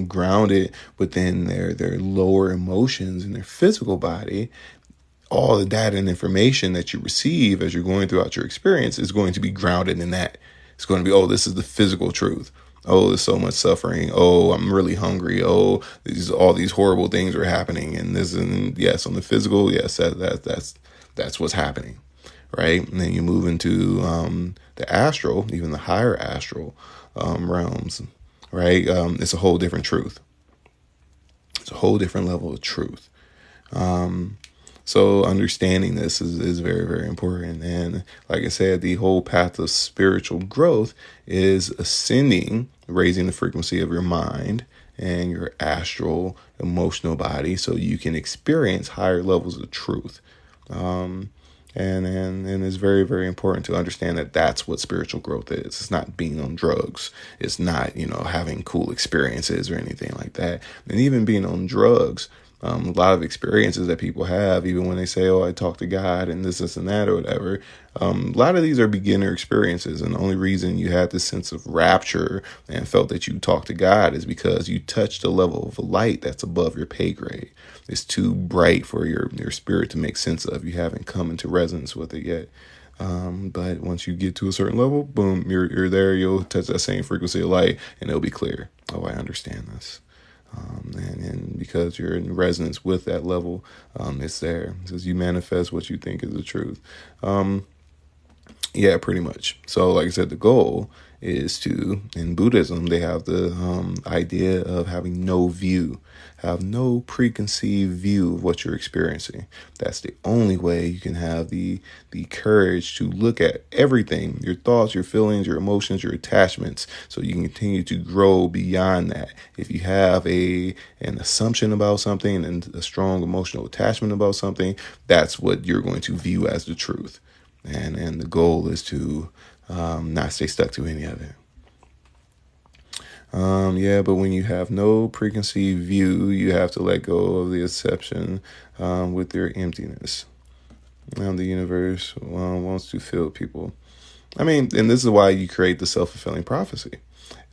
grounded within their lower emotions in their physical body, all the data and information that you receive as you're going throughout your experience is going to be grounded in that. It's going to be, oh, this is the physical truth. Oh, there's so much suffering. Oh, I'm really hungry. Oh, all these horrible things are happening. And yes, on the physical, yes, that's what's happening, right? And then you move into the astral, even the higher astral realms, right? It's a whole different truth. It's a whole different level of truth. So understanding this is very, very important. And like I said, the whole path of spiritual growth is ascending, raising the frequency of your mind and your astral emotional body so you can experience higher levels of truth. And it's very, very important to understand that that's what spiritual growth is. It's not being on drugs. It's not, having cool experiences or anything like that. And even being on drugs, a lot of experiences that people have, even when they say, oh, I talk to God and this and that or whatever. A lot of these are beginner experiences. And the only reason you had this sense of rapture and felt that you talked to God is because you touched a level of light that's above your pay grade. It's too bright for your spirit to make sense of. You haven't come into resonance with it yet. But once you get to a certain level, boom, you're there. You'll touch that same frequency of light and it'll be clear. Oh, I understand this. And because you're in resonance with that level, it's there. It says you manifest what you think is the truth. Yeah, pretty much. So, like I said, the goal is to, in Buddhism, they have the idea of having no view, have no preconceived view of what you're experiencing. That's the only way you can have the courage to look at everything, your thoughts, your feelings, your emotions, your attachments, so you can continue to grow beyond that. If you have an assumption about something and a strong emotional attachment about something, that's what you're going to view as the truth. And the goal is to not stay stuck to any of it. Yeah, but when you have no preconceived view, you have to let go of the exception with your emptiness. The universe wants to fill people. I mean, and this is why you create the self-fulfilling prophecy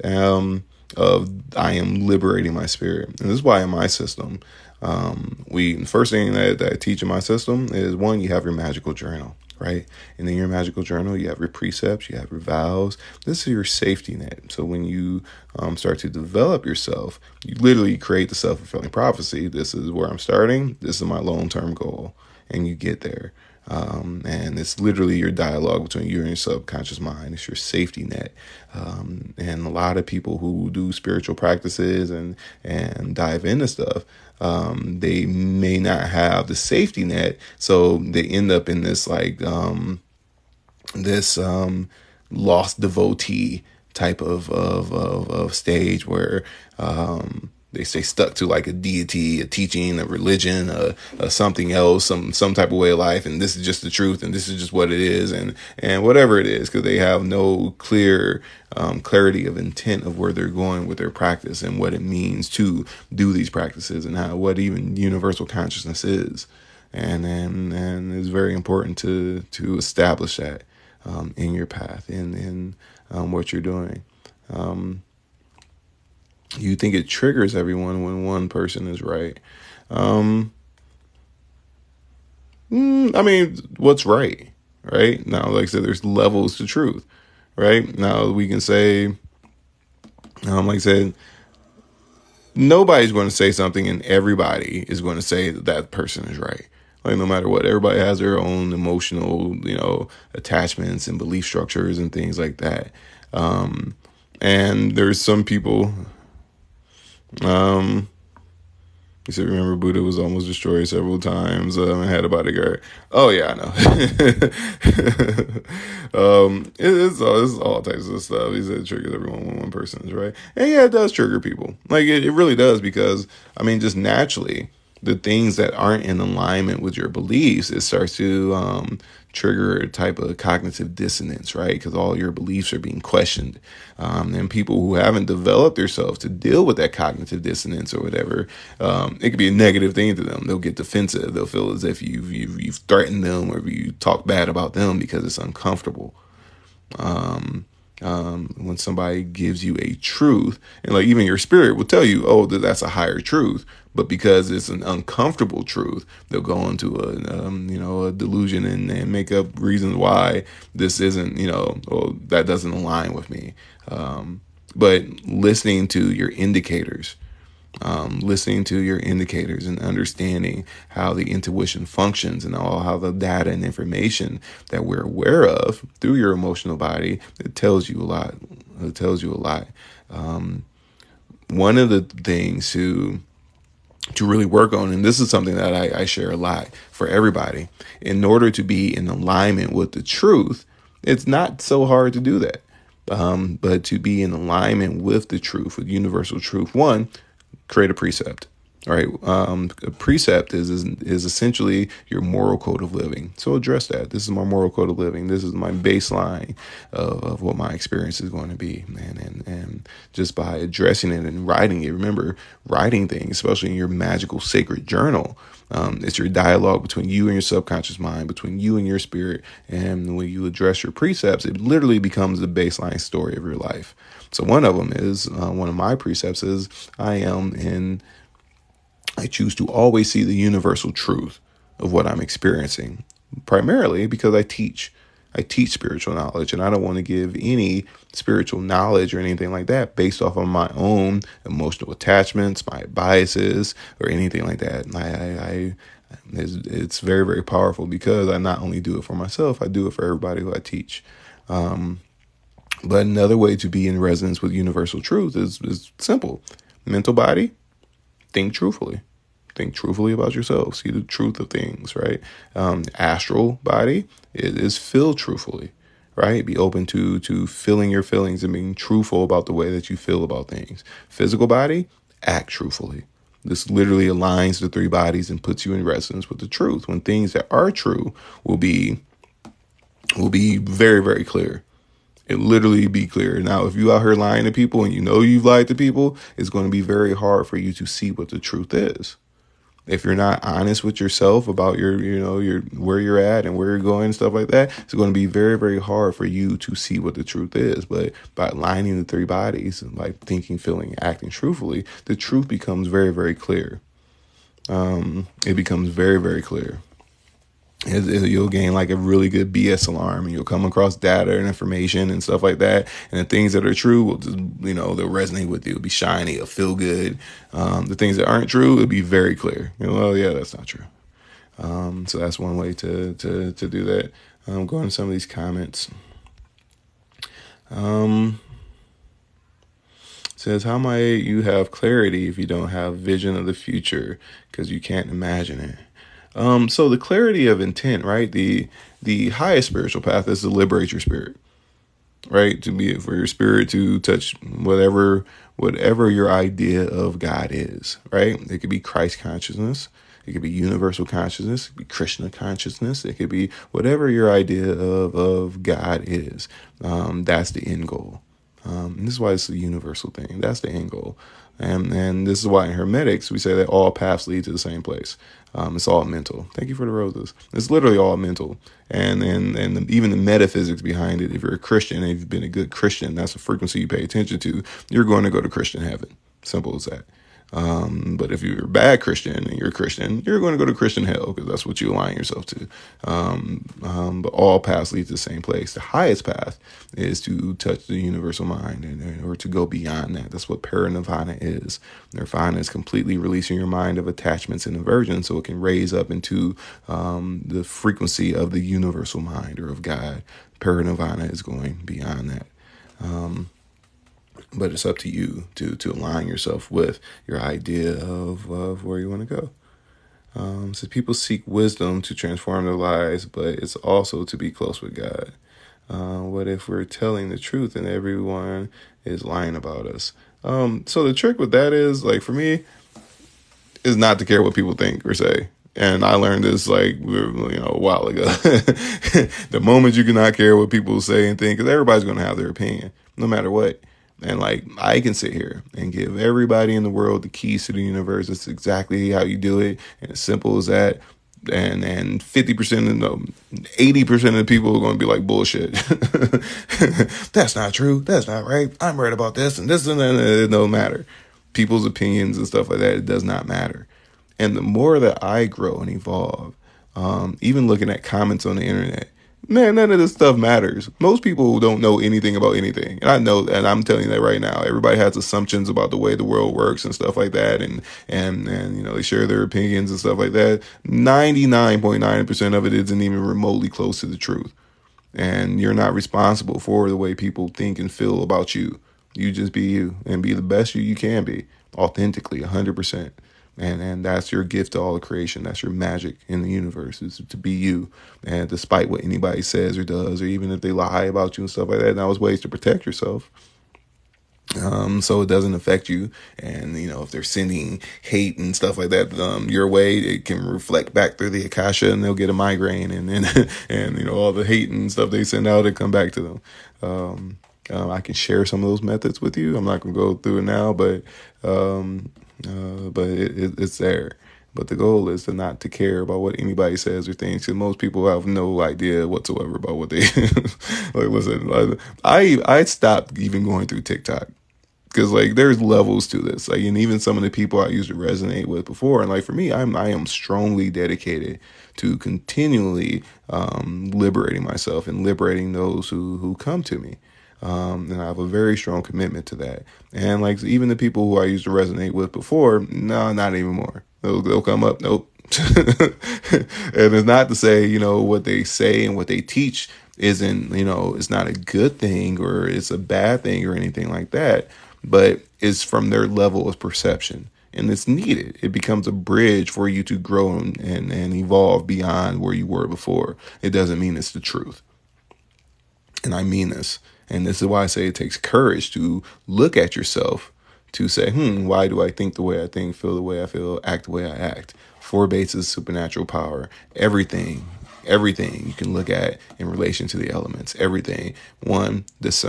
of I am liberating my spirit. And this is why in my system, the first thing that I teach in my system is, one, you have your magical journal, right? And in your magical journal, you have your precepts, you have your vows. This is your safety net. So when you start to develop yourself, you literally create the self-fulfilling prophecy. This is where I'm starting. This is my long-term goal. And you get there. And it's literally your dialogue between you and your subconscious mind. It's your safety net. And a lot of people who do spiritual practices and dive into stuff, they may not have the safety net. So they end up in this this lost devotee type of stage where they stay stuck to like a deity, a teaching, a religion, a something else, some type of way of life, and this is just the truth, and this is just what it is, and whatever it is, because they have no clear clarity of intent of where they're going with their practice and what it means to do these practices and what even universal consciousness is, and it's very important to establish that in your path, in what you're doing. You think it triggers everyone when one person is right. I mean, what's right? Right? Now, like I said, there's levels to truth. Right? Now, we can say, like I said, nobody's going to say something and everybody is going to say that person is right. Like, no matter what, everybody has their own emotional, attachments and belief structures and things like that. And there's some people, you said, remember Buddha was almost destroyed several times and had a bodyguard. Oh, yeah, I know. It's all types of stuff. He said it triggers everyone when one person is right. And yeah, it does trigger people. Like, it really does, because, I mean, just naturally, the things that aren't in alignment with your beliefs, it starts to trigger a type of cognitive dissonance, right? Because all your beliefs are being questioned. And people who haven't developed themselves to deal with that cognitive dissonance or whatever, it could be a negative thing to them. They'll get defensive. They'll feel as if you've threatened them or you talk bad about them because it's uncomfortable. When somebody gives you a truth, and like even your spirit will tell you, oh, that's a higher truth, but because it's an uncomfortable truth, they'll go into a delusion and make up reasons why this isn't, well, that doesn't align with me. But listening to your indicators and understanding how the intuition functions and how the data and information that we're aware of through your emotional body, it tells you a lot. It tells you a lot. One of the things to really work on, and this is something that I share a lot for everybody, in order to be in alignment with the truth, it's not so hard to do that. But to be in alignment with the truth, with universal truth, one, create a precept. All right. A precept is essentially your moral code of living. So address that. This is my moral code of living. This is my baseline of what my experience is going to be. And just by addressing it and writing it, remember, writing things, especially in your magical sacred journal, it's your dialogue between you and your subconscious mind, between you and your spirit. And when you address your precepts, it literally becomes the baseline story of your life. So one of them is, one of my precepts is, I choose to always see the universal truth of what I'm experiencing, primarily because I teach spiritual knowledge, and I don't want to give any spiritual knowledge or anything like that based off of my own emotional attachments, my biases, or anything like that. It's very, very powerful because I not only do it for myself, I do it for everybody who I teach. But another way to be in resonance with universal truth is simple. Mental body, think truthfully. Think truthfully about yourself. See the truth of things, right? Astral body is feel truthfully, right? Be open to feeling your feelings and being truthful about the way that you feel about things. Physical body, act truthfully. This literally aligns the three bodies and puts you in resonance with the truth. When things that are true will be very, very clear. It literally be clear. Now, if you out here lying to people and you know you've lied to people, it's going to be very hard for you to see what the truth is. If you're not honest with yourself about your where you're at and where you're going and stuff like that, it's going to be very, very hard for you to see what the truth is. But by aligning the three bodies, like thinking, feeling, acting truthfully, the truth becomes very, very clear. It becomes very, very clear. You'll gain like a really good BS alarm, and you'll come across data and information and stuff like that. And the things that are true will just, they'll resonate with you. It'll be shiny. It'll feel good. The things that aren't true, it'll be very clear. Well, yeah, that's not true. So that's one way to do that. Going to some of these comments. Says, how might you have clarity if you don't have vision of the future because you can't imagine it? So the clarity of intent, right? The highest spiritual path is to liberate your spirit, right? To be for your spirit to touch whatever your idea of God is, right? It could be Christ consciousness. It could be universal consciousness. It could be Krishna consciousness. It could be whatever your idea of God is. That's the end goal. And this is why it's a universal thing. That's the end goal. And this is why in Hermetics, we say that all paths lead to the same place. It's all mental. Thank you for the roses. It's literally all mental. And even the metaphysics behind it, if you're a Christian and you've been a good Christian, that's a frequency you pay attention to, you're going to go to Christian heaven. Simple as that. But if you're a bad Christian and you're a Christian, you're going to go to Christian hell because that's what you align yourself to. But all paths lead to the same place. The highest path is to touch the universal mind or to go beyond that. That's what paranirvana is. Nirvana is completely releasing your mind of attachments and aversion so it can raise up into the frequency of the universal mind or of God. Paranirvana is going beyond that. But it's up to you to align yourself with your idea of where you want to go. So people seek wisdom to transform their lives, but it's also to be close with God. What if we're telling the truth and everyone is lying about us? So the trick with that is, like, for me, is not to care what people think or say. And I learned this a while ago. The moment you cannot care what people say and think, because everybody's going to have their opinion, no matter what. And like, I can sit here and give everybody in the world the keys to the universe. It's exactly how you do it. And as simple as that. And 50% of 80% of the people are going to be like, bullshit. That's not true. That's not right. I'm right about this and this and that. It don't matter. People's opinions and stuff like that, it does not matter. And the more that I grow and evolve, even looking at comments on the internet, man, none of this stuff matters. Most people don't know anything about anything. And I know, and I'm telling you that right now. Everybody has assumptions about the way the world works and stuff like that. And they share their opinions and stuff like that. 99.9% of it isn't even remotely close to the truth. And you're not responsible for the way people think and feel about you. You just be you and be the best you can be, authentically, 100%. And that's your gift to all of creation. That's your magic in the universe, is to be you. And despite what anybody says or does, or even if they lie about you and stuff like that, now there's ways to protect yourself. So it doesn't affect you. And, if they're sending hate and stuff like that, your way, it can reflect back through the Akasha and they'll get a migraine and all the hate and stuff they send out, it come back to them. I can share some of those methods with you. I'm not going to go through it now, but it's there. But the goal is to care about what anybody says or thinks. And most people have no idea whatsoever about what they like. Listen, I stopped even going through TikTok because there's levels to this. And even some of the people I used to resonate with before, and for me, I am strongly dedicated to continually liberating myself and liberating those who come to me. And I have a very strong commitment to that. And even the people who I used to resonate with before, no, not anymore. They'll come up. Nope. And it's not to say, what they say and what they teach isn't, it's not a good thing or it's a bad thing or anything like that, but it's from their level of perception. And it's needed. It becomes a bridge for you to grow and evolve beyond where you were before. It doesn't mean it's the truth. And I mean this. And this is why I say it takes courage to look at yourself to say, why do I think the way I think, feel the way I feel, act the way I act? Four bases, supernatural power, everything you can look at in relation to the elements, everything. One,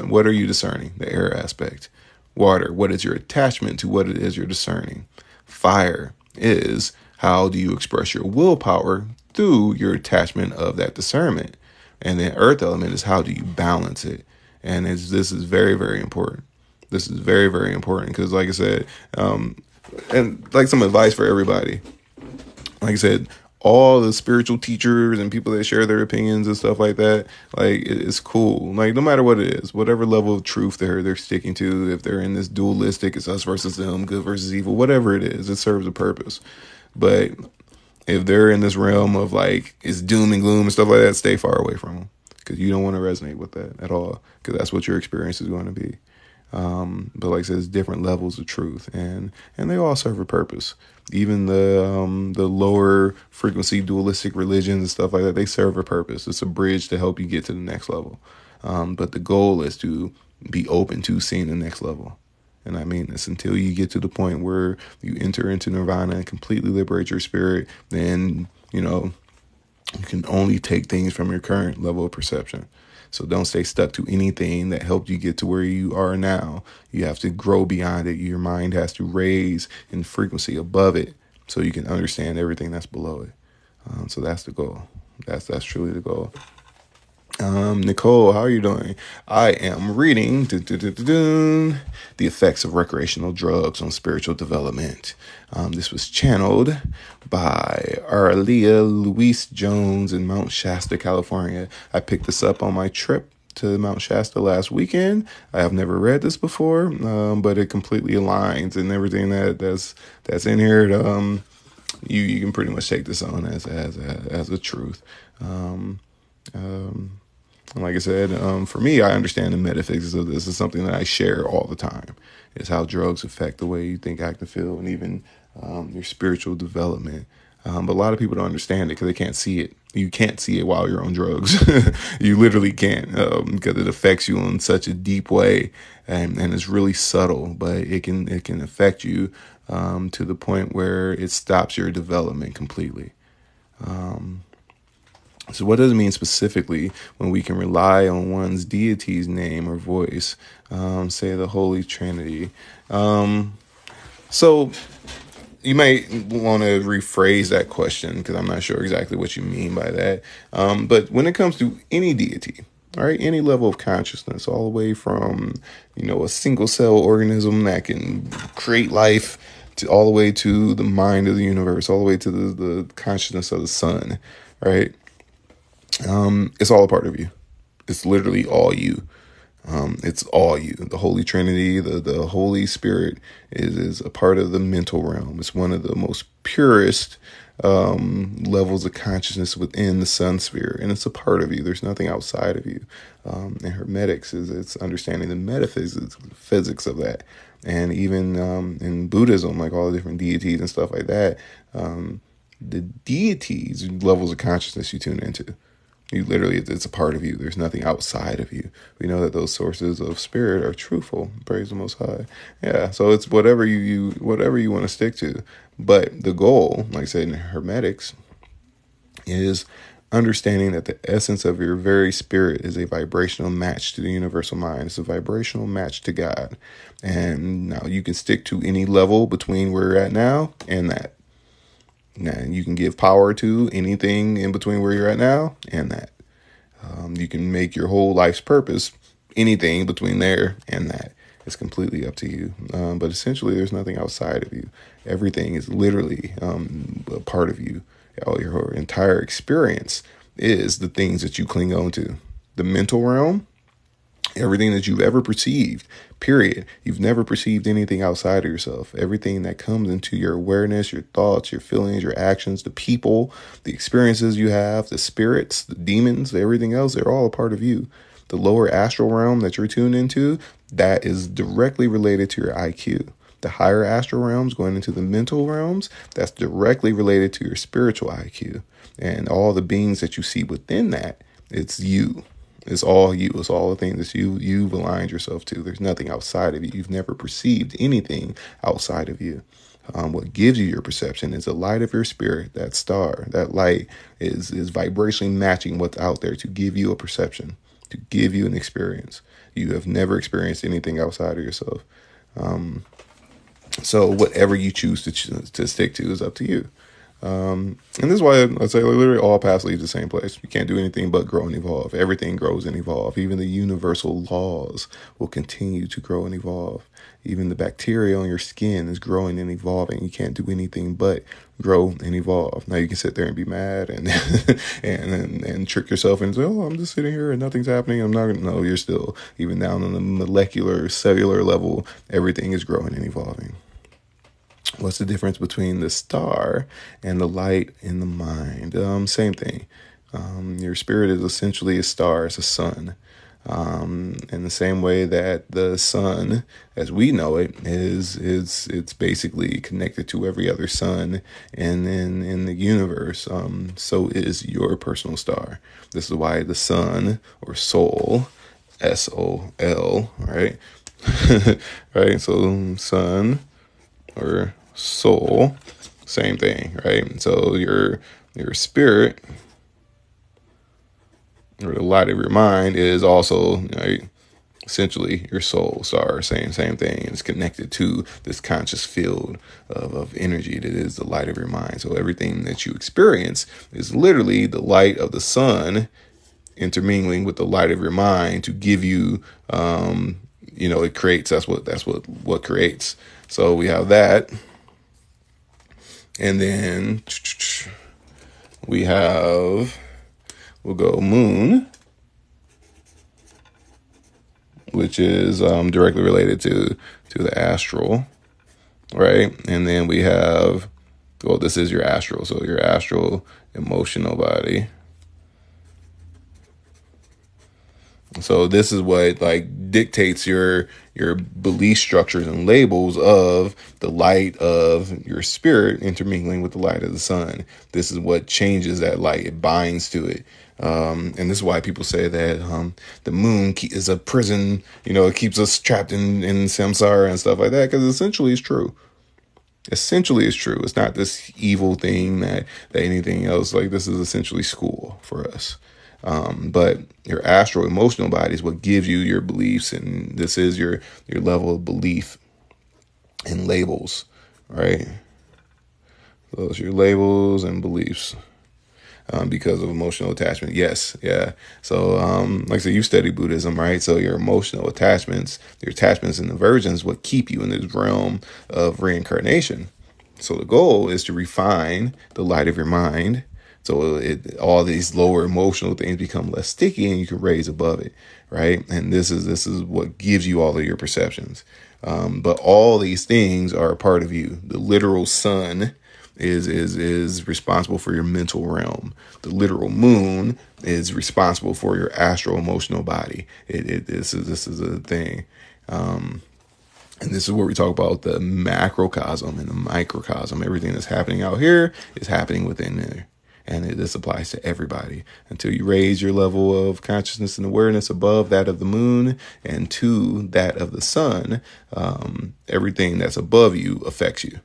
what are you discerning? The air aspect. Water, what is your attachment to what it is you're discerning? Fire is how do you express your willpower through your attachment of that discernment. And then earth element is how do you balance it? And this is very, very important. This is very, very important because, like I said, and like some advice for everybody. Like I said, all the spiritual teachers and people that share their opinions and stuff like that, like it's cool. Like no matter what it is, whatever level of truth they're sticking to, if they're in this dualistic, it's us versus them, good versus evil, whatever it is, it serves a purpose. But if they're in this realm of like it's doom and gloom and stuff like that, stay far away from them because you don't want to resonate with that at all because that's what your experience is going to be. But like I said, there's different levels of truth, and they all serve a purpose. Even the lower frequency dualistic religions and stuff like that, they serve a purpose. It's a bridge to help you get to the next level. But the goal is to be open to seeing the next level. And I mean this, until you get to the point where you enter into nirvana and completely liberate your spirit, then, you can only take things from your current level of perception. So don't stay stuck to anything that helped you get to where you are now. You have to grow beyond it. Your mind has to raise in frequency above it so you can understand everything that's below it. So that's the goal. That's truly the goal. Nicole, how are you doing? I am reading The Effects of Recreational Drugs on Spiritual Development. This was channeled by Auralia Louise Jones in Mount Shasta, California. I picked this up on my trip to Mount Shasta last weekend. I have never read this before, but it completely aligns and everything that's in here. You can pretty much take this on as a truth. And like I said, for me, I understand the metaphysics of this. Is something that I share all the time. It's how drugs affect the way you think, act, and feel, and even your spiritual development. But a lot of people don't understand it because they can't see it. You can't see it while you're on drugs. You literally can't because it affects you in such a deep way, and it's really subtle. But it can affect you to the point where it stops your development completely. So what does it mean specifically when we can rely on one's deity's name or voice, say the Holy Trinity? So you might want to rephrase that question because I'm not sure exactly what you mean by that. But when it comes to any deity, all right, any level of consciousness, all the way from, a single cell organism that can create life to all the way to the mind of the universe, all the way to the consciousness of the sun, right? It's all a part of you. It's literally all you. It's all you. The Holy Trinity, the Holy Spirit is a part of the mental realm. It's one of the most purest levels of consciousness within the sun sphere, and it's a part of you. There's nothing outside of you. And Hermetics it's understanding the metaphysics of that. And even in Buddhism, like all the different deities and stuff like that, the deities levels of consciousness you tune into. You literally, it's a part of you. There's nothing outside of you. We know that those sources of spirit are truthful. Praise the Most High. Yeah. So it's whatever you want to stick to. But the goal, like I said in Hermetics, is understanding that the essence of your very spirit is a vibrational match to the universal mind. It's a vibrational match to God. And now you can stick to any level between where you're at now and that. Now, you can give power to anything in between where you're at now and that. You can make your whole life's purpose anything between there and that. It's completely up to you. But essentially, there's nothing outside of you. Everything is literally a part of you. Your entire experience is the things that you cling on to. The mental realm Everything that you've ever perceived, period. You've never perceived anything outside of yourself. Everything that comes into your awareness, your thoughts, your feelings, your actions, the people, the experiences you have, the spirits, the demons, everything else, they're all a part of you. The lower astral realm that you're tuned into, that is directly related to your IQ. The higher astral realms going into the mental realms, that's directly related to your spiritual IQ. And all the beings that you see within that, it's you. It's all you. It's all the things that you've aligned yourself to. There's nothing outside of you. You've never perceived anything outside of you. What gives you your perception is the light of your spirit, that star. That light is vibrationally matching what's out there to give you a perception, to give you an experience. You have never experienced anything outside of yourself. So whatever you choose to stick to is up to you. And this is why I say literally all paths lead to the same place. You can't do anything but grow and evolve. Everything grows and evolve. Even the universal laws will continue to grow and evolve. Even the bacteria on your skin is growing and evolving. You can't do anything but grow and evolve. Now you can sit there and be mad and and trick yourself and say, "Oh, I'm just sitting here and nothing's happening. I'm not gonna." No, you're still, even down on the molecular, cellular level, everything is growing and evolving. What's the difference between the star and the light in the mind? Same thing. Your spirit is essentially a star, it's a sun. In the same way that the sun, as we know it, it's basically connected to every other sun in the universe. So is your personal star. This is why the sun or soul, SOL, right? Right. So sun or soul, same thing, right? So your spirit or the light of your mind is also, right, essentially your soul star, same thing. It's connected to this conscious field of energy that is the light of your mind. So everything that you experience is literally the light of the sun intermingling with the light of your mind to give you, it creates. That's what creates. So we have that. And then we'll go moon, which is directly related to the astral, right? And then we have, well, this is your astral. So your astral emotional body. So this is what like dictates your belief structures and labels of the light of your spirit intermingling with the light of the sun. This is what changes that light. It binds to it. And this is why people say that the moon is a prison. It keeps us trapped in samsara and stuff like that, because essentially it's true. Essentially it's true. It's not this evil thing that anything else. Like, this is essentially school for us. But your astral emotional body is what gives you your beliefs, and this is your level of belief and labels, right? Those are your labels and beliefs. Because of emotional attachment. Yes. Yeah. So, like I said, you study Buddhism, right? So your emotional attachments, your attachments and aversions, what keep you in this realm of reincarnation. So the goal is to refine the light of your mind. So all these lower emotional things become less sticky, and you can raise above it, right? And this is what gives you all of your perceptions. But all these things are a part of you. The literal sun is responsible for your mental realm. The literal moon is responsible for your astral emotional body. This is a thing. And this is where we talk about the macrocosm and the microcosm. Everything that's happening out here is happening within there. And this applies to everybody. Until you raise your level of consciousness and awareness above that of the moon and to that of the sun, everything that's above you affects you.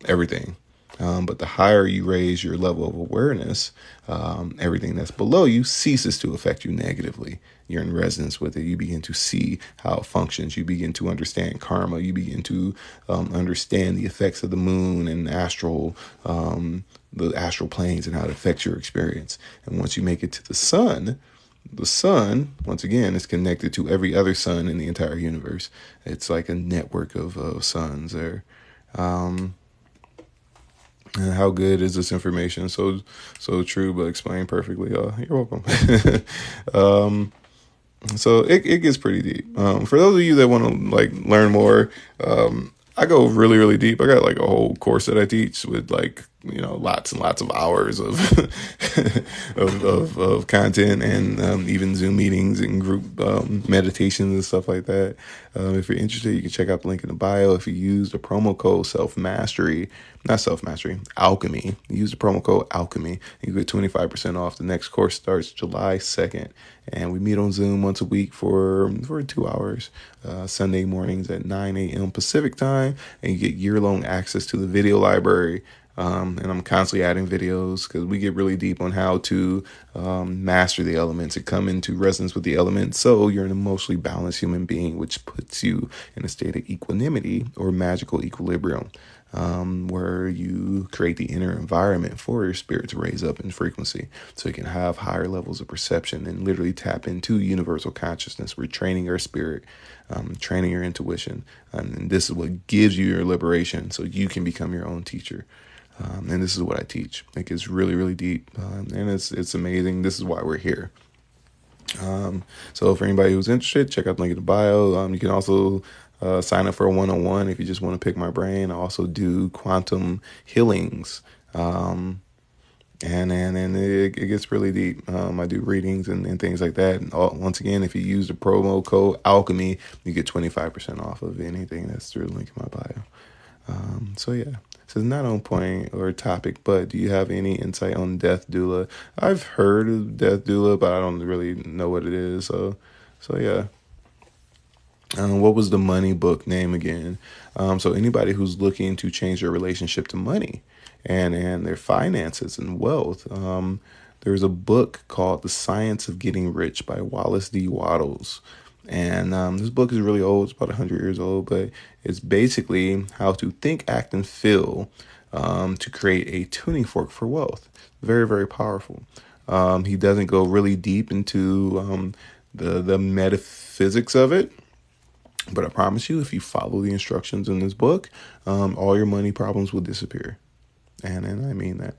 Everything. But the higher you raise your level of awareness, everything that's below you ceases to affect you negatively. You're in resonance with it. You begin to see how it functions. You begin to understand karma. You begin to understand the effects of the moon and the astral planes and how it affects your experience. And once you make it to the sun, once again, is connected to every other sun in the entire universe. It's like a network of suns there. And how good is this information? So true, but explained perfectly. You're welcome. So it gets pretty deep. For those of you that want to like learn more, I go really really deep. I got like a whole course that I teach with like lots and lots of hours of of content, and even Zoom meetings and group meditations and stuff like that. If you're interested, you can check out the link in the bio. If you use the promo code alchemy. Use the promo code alchemy. You get 25% off. The next course starts July 2nd, and we meet on Zoom once a week for 2 hours, Sunday mornings at 9 a.m. Pacific time, and you get year-long access to the video library. And I'm constantly adding videos because we get really deep on how to master the elements and come into resonance with the elements. So you're an emotionally balanced human being, which puts you in a state of equanimity or magical equilibrium, where you create the inner environment for your spirit to raise up in frequency so you can have higher levels of perception and literally tap into universal consciousness. We're training your spirit, training your intuition. And this is what gives you your liberation so you can become your own teacher. And this is what I teach. Like, it's really, really deep, and it's amazing. This is why we're here. So for anybody who's interested, check out the link in the bio. You can also sign up for a one-on-one if you just want to pick my brain. I also do quantum healings, and it gets really deep. I do readings and things like that. And once again, if you use the promo code alchemy, you get 25% off of anything that's through the link in my bio. So yeah, so it's not on point or topic, but do you have any insight on death doula? I've heard of death doula, but I don't really know what it is. So yeah. What was the money book name again? So anybody who's looking to change their relationship to money and their finances and wealth, there's a book called The Science of Getting Rich by Wallace D. Wattles. And this book is really old. It's about 100 years old, but it's basically how to think, act, and feel to create a tuning fork for wealth. Very, very powerful. He doesn't go really deep into the metaphysics of it, but I promise you, if you follow the instructions in this book, all your money problems will disappear. And I mean that.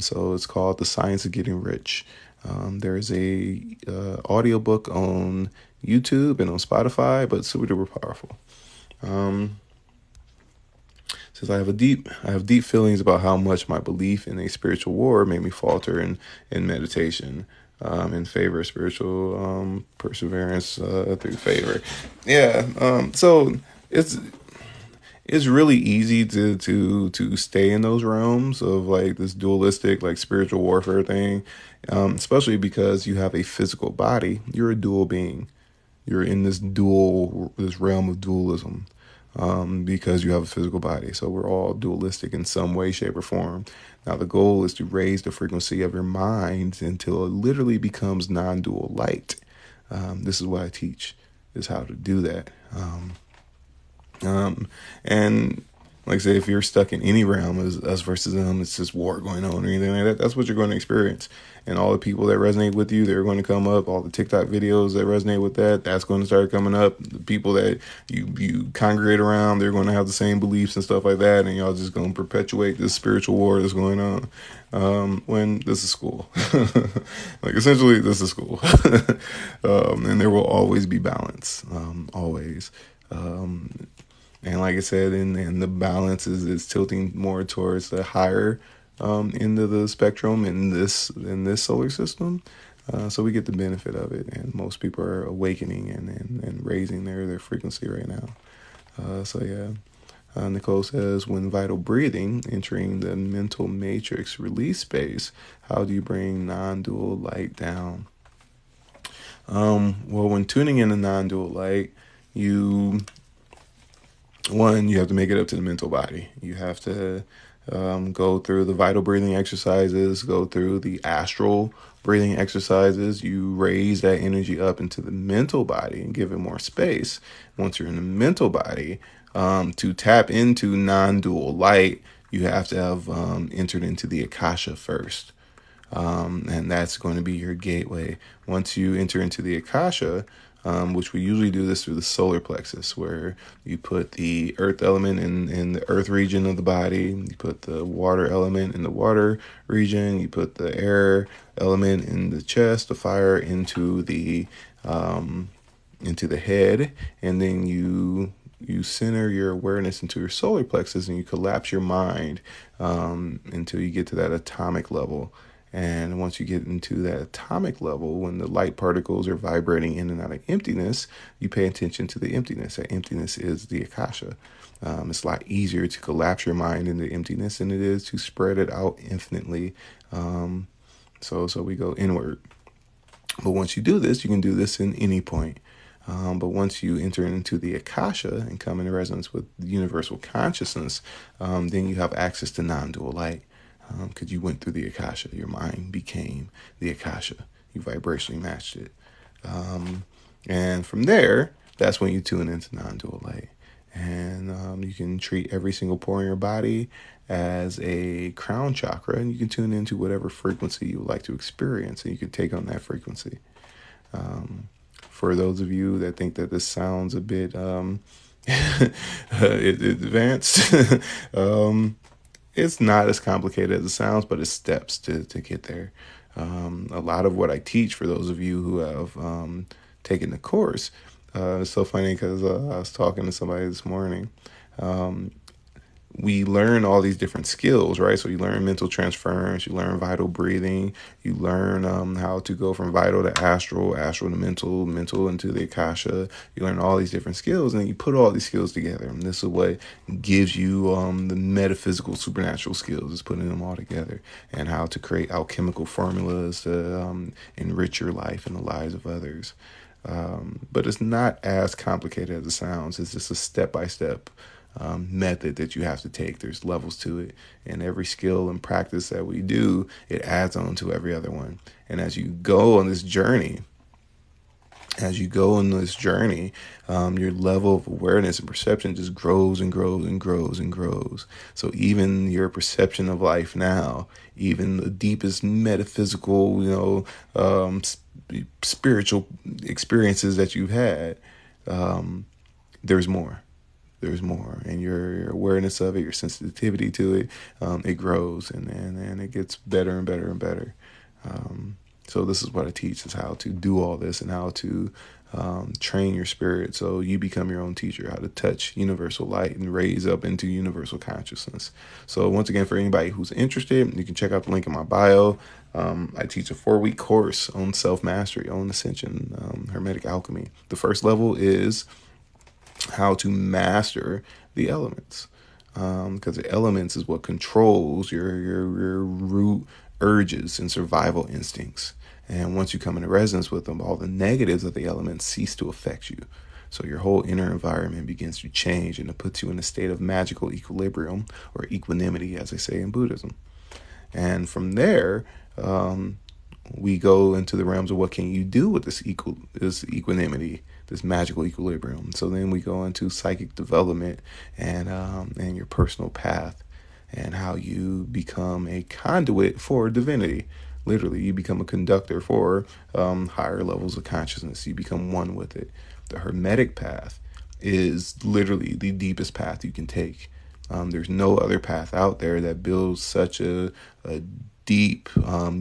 So it's called The Science of Getting Rich. There's a audiobook on YouTube and on Spotify, but super duper powerful. Says I have deep feelings about how much my belief in a spiritual war made me falter in meditation, in favor of spiritual perseverance through favor. Yeah. So it's really easy to stay in those realms of like this dualistic, like spiritual warfare thing, especially because you have a physical body. You're a dual being. You're in this realm of dualism, because you have a physical body. So we're all dualistic in some way, shape, or form. Now the goal is to raise the frequency of your mind until it literally becomes non-dual light. This is what I teach, is how to do that. And like I say, if you're stuck in any realm as us versus them, it's just war going on or anything like that, that's what you're going to experience. And all the people that resonate with you, they're going to come up. All the TikTok videos that resonate with that, that's going to start coming up. The people that you congregate around, they're going to have the same beliefs and stuff like that, and y'all just going to perpetuate this spiritual war that's going on. When this is school. Like, essentially, this is school. And there will always be balance. Always. And like I said, and the balance is tilting more towards the higher end of the spectrum in this solar system. So we get the benefit of it, and most people are awakening and raising their frequency right now. So yeah. Nicole says, when vital breathing, entering the mental matrix release space, how do you bring non-dual light down? Well, when tuning in a non-dual light, you have to make it up to the mental body. You have to go through the vital breathing exercises, go through the astral breathing exercises. You raise that energy up into the mental body and give it more space. Once you're in the mental body, to tap into non-dual light, you have to have entered into the Akasha first. And that's going to be your gateway. Once you enter into the Akasha, which we usually do this through the solar plexus, where you put the earth element in the earth region of the body, you put the water element in the water region, you put the air element in the chest, the fire into the head, and then you center your awareness into your solar plexus, and you collapse your mind until you get to that atomic level. And once you get into that atomic level, when the light particles are vibrating in and out of emptiness, you pay attention to the emptiness. That emptiness is the akasha. It's a lot easier to collapse your mind into emptiness than it is to spread it out infinitely. So we go inward. But once you do this, you can do this in any point. But once you enter into the akasha and come into resonance with universal consciousness, then you have access to non-dual light, because you went through the akasha. Your mind became the akasha. You vibrationally matched it. And from there, that's when you tune into non-dual light. And you can treat every single pore in your body as a crown chakra, and you can tune into whatever frequency you would like to experience, and you can take on that frequency. For those of you that think that this sounds a bit advanced, it's not as complicated as it sounds, but it's steps to get there. A lot of what I teach, for those of you who have taken the course, it's so funny because I was talking to somebody this morning. We learn all these different skills, right? So you learn mental transference, you learn vital breathing, you learn how to go from vital to astral, astral to mental, mental into the akasha. You learn all these different skills, and then you put all these skills together. And this is what gives you the metaphysical, supernatural skills, is putting them all together, and how to create alchemical formulas to enrich your life and the lives of others. But it's not as complicated as it sounds. It's just a step-by-step method that you have to take. There's levels to it, and every skill and practice that we do, it adds on to every other one. And as you go on this journey, your level of awareness and perception just grows and grows and grows and grows. So even your perception of life now, even the deepest metaphysical, spiritual experiences that you've had, there's more. There's more, and your awareness of it, your sensitivity to it, it grows, and it gets better and better and better. So this is what I teach, is how to do all this, and how to train your spirit so you become your own teacher, how to touch universal light and raise up into universal consciousness. So once again, for anybody who's interested, you can check out the link in my bio. I teach a 4-week course on self-mastery, on ascension, hermetic alchemy. The first level is how to master the elements, because the elements is what controls your root urges and survival instincts. And once you come into resonance with them, all the negatives of the elements cease to affect you. So your whole inner environment begins to change, and it puts you in a state of magical equilibrium, or equanimity, as they say in Buddhism. And from there, we go into the realms of what can you do with this equanimity, this magical equilibrium. So then we go into psychic development and your personal path, and how you become a conduit for divinity. Literally, you become a conductor for higher levels of consciousness. You become one with it. The hermetic path is literally the deepest path you can take. There's no other path out there that builds such a deep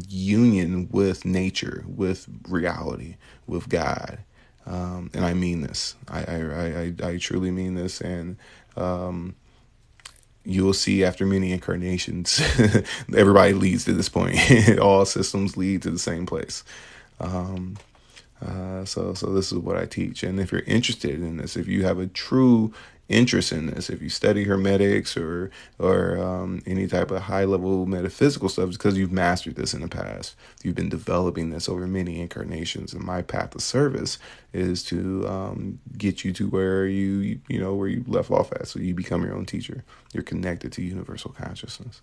union with nature, with reality, with God. And I mean this. I truly mean this. And you will see, after many incarnations, everybody leads to this point. All systems lead to the same place. So this is what I teach. And if you're interested in this, if you have a true interest in this, if you study hermetics or any type of high level metaphysical stuff, it's because you've mastered this in the past. You've been developing this over many incarnations, and my path of service is to get you to where where you left off at, so you become your own teacher. You're connected to universal consciousness.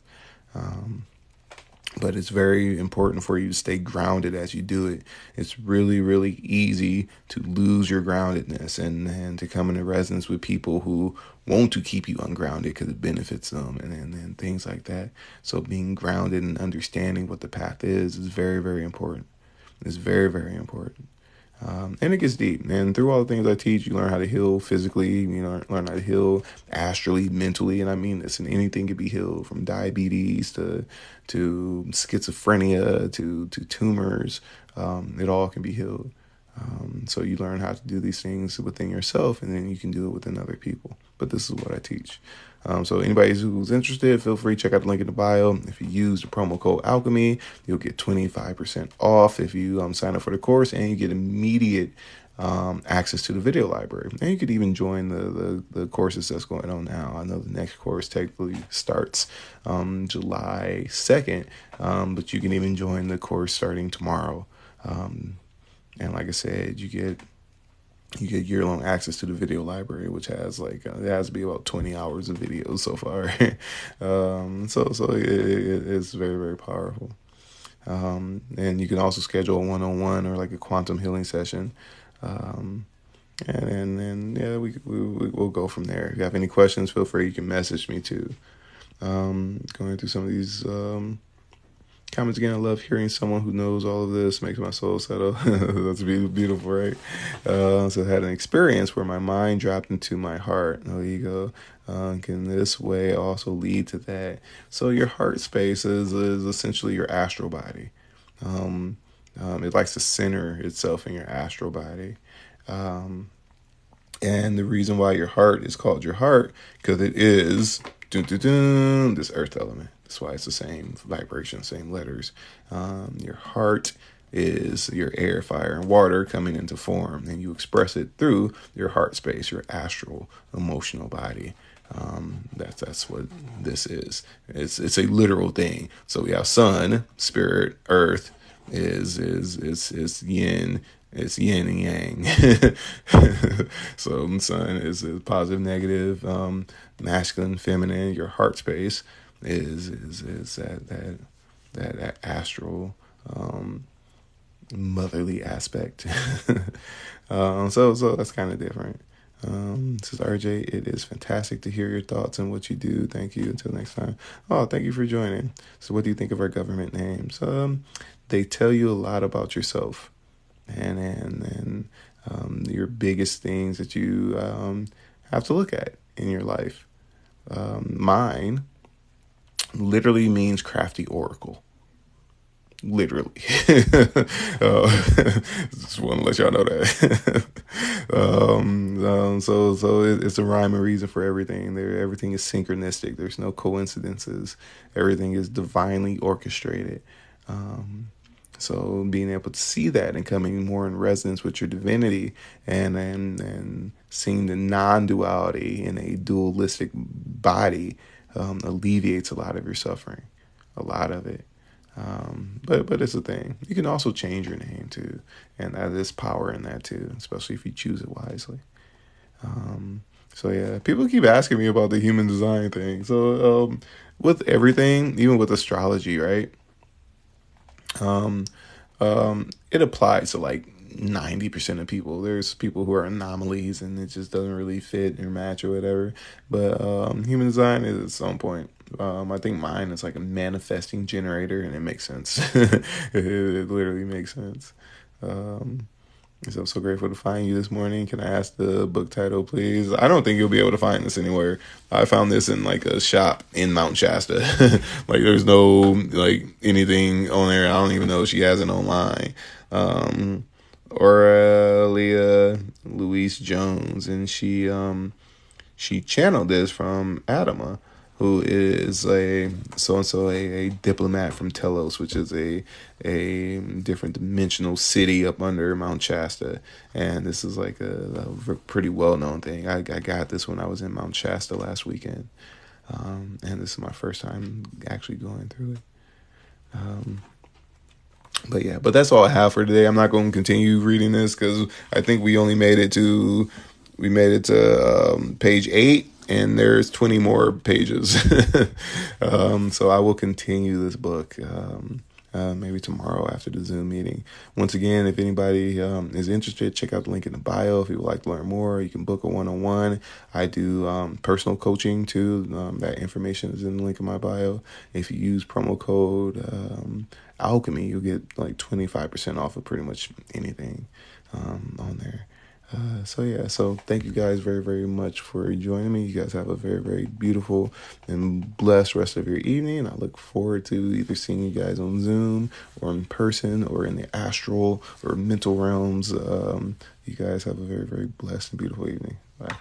But it's very important for you to stay grounded as you do it. It's really, really easy to lose your groundedness and to come into resonance with people who want to keep you ungrounded because it benefits them and things like that. So being grounded and understanding what the path is very, very important. It's very, very important. And it gets deep. And through all the things I teach, you learn how to heal physically, you know, learn how to heal astrally, mentally. And I mean this, and anything can be healed, from diabetes to schizophrenia to tumors. It all can be healed. So you learn how to do these things within yourself, and then you can do it within other people. But this is what I teach. So anybody who's interested, feel free to check out the link in the bio. If you use the promo code Alchemy, you'll get 25% off if you sign up for the course, and you get immediate access to the video library. And you could even join the courses that's going on now. I know the next course technically starts July 2nd, but you can even join the course starting tomorrow. And like I said, you get year-long access to the video library, which has it has to be about 20 hours of videos so far. So it's very, very powerful. And you can also schedule a one-on-one or like a quantum healing session. And yeah, we'll go from there. If you have any questions, feel free. You can message me too. Going through some of these comments again. I love hearing someone who knows all of this. Makes my soul settle. That's beautiful, right? So I had an experience where my mind dropped into my heart. No ego. Can this way also lead to that? So your heart space is essentially your astral body. It likes to center itself in your astral body. And the reason why your heart is called your heart, because it is this earth element. That's why it's the same vibration, same letters. Your heart is your air, fire, and water coming into form, and you express it through your heart space, your astral, emotional body. That's what this is. It's a literal thing. So we have sun, spirit, earth is yin. It's yin and yang. So sun is positive, negative, masculine, feminine. Your heart space is that astral, motherly aspect. So that's kind of different. This is RJ. It is fantastic to hear your thoughts and what you do. Thank you. Until next time. Oh, thank you for joining. So what do you think of our government names? They tell you a lot about yourself and your biggest things that you have to look at in your life. Mine literally means crafty oracle. Literally. Just want to let y'all know that. So it's a rhyme and reason for everything. Everything is synchronistic. There's no coincidences. Everything is divinely orchestrated. So being able to see that and coming more in resonance with your divinity and seeing the non-duality in a dualistic body alleviates a lot of your suffering, a lot of it. But it's a thing. You can also change your name too, and there's power in that too, especially if you choose it wisely. So yeah, people keep asking me about the human design thing. So with everything, even with astrology, right? It applies to like 90% of people. There's people who are anomalies and it just doesn't really fit or match or whatever. But human design is at some point. I think mine is like a manifesting generator, and it makes sense. It literally makes sense. So I'm so grateful to find you this morning. Can I ask the book title, please? I don't think you'll be able to find this anywhere. I found this in like a shop in Mount Shasta. Like there's no like anything on there. I don't even know if she has it online. Auralia Louise Jones, and she channeled this from Adama, who is a diplomat from Telos, which is a different dimensional city up under Mount Shasta. And this is like a pretty well-known thing. I got this when I was in Mount Shasta last weekend. And this is my first time actually going through it. But that's all I have for today. I'm not going to continue reading this because I think we made it to page 8. And there's 20 more pages. So I will continue this book maybe tomorrow after the Zoom meeting. Once again, if anybody is interested, check out the link in the bio. If you would like to learn more, you can book a one-on-one. I do personal coaching too. That information is in the link in my bio. If you use promo code Alchemy, you'll get like 25% off of pretty much anything on there. So thank you guys very, very much for joining me. You guys have a very, very beautiful and blessed rest of your evening. I look forward to either seeing you guys on Zoom or in person or in the astral or mental realms. You guys have a very, very blessed and beautiful evening. Bye.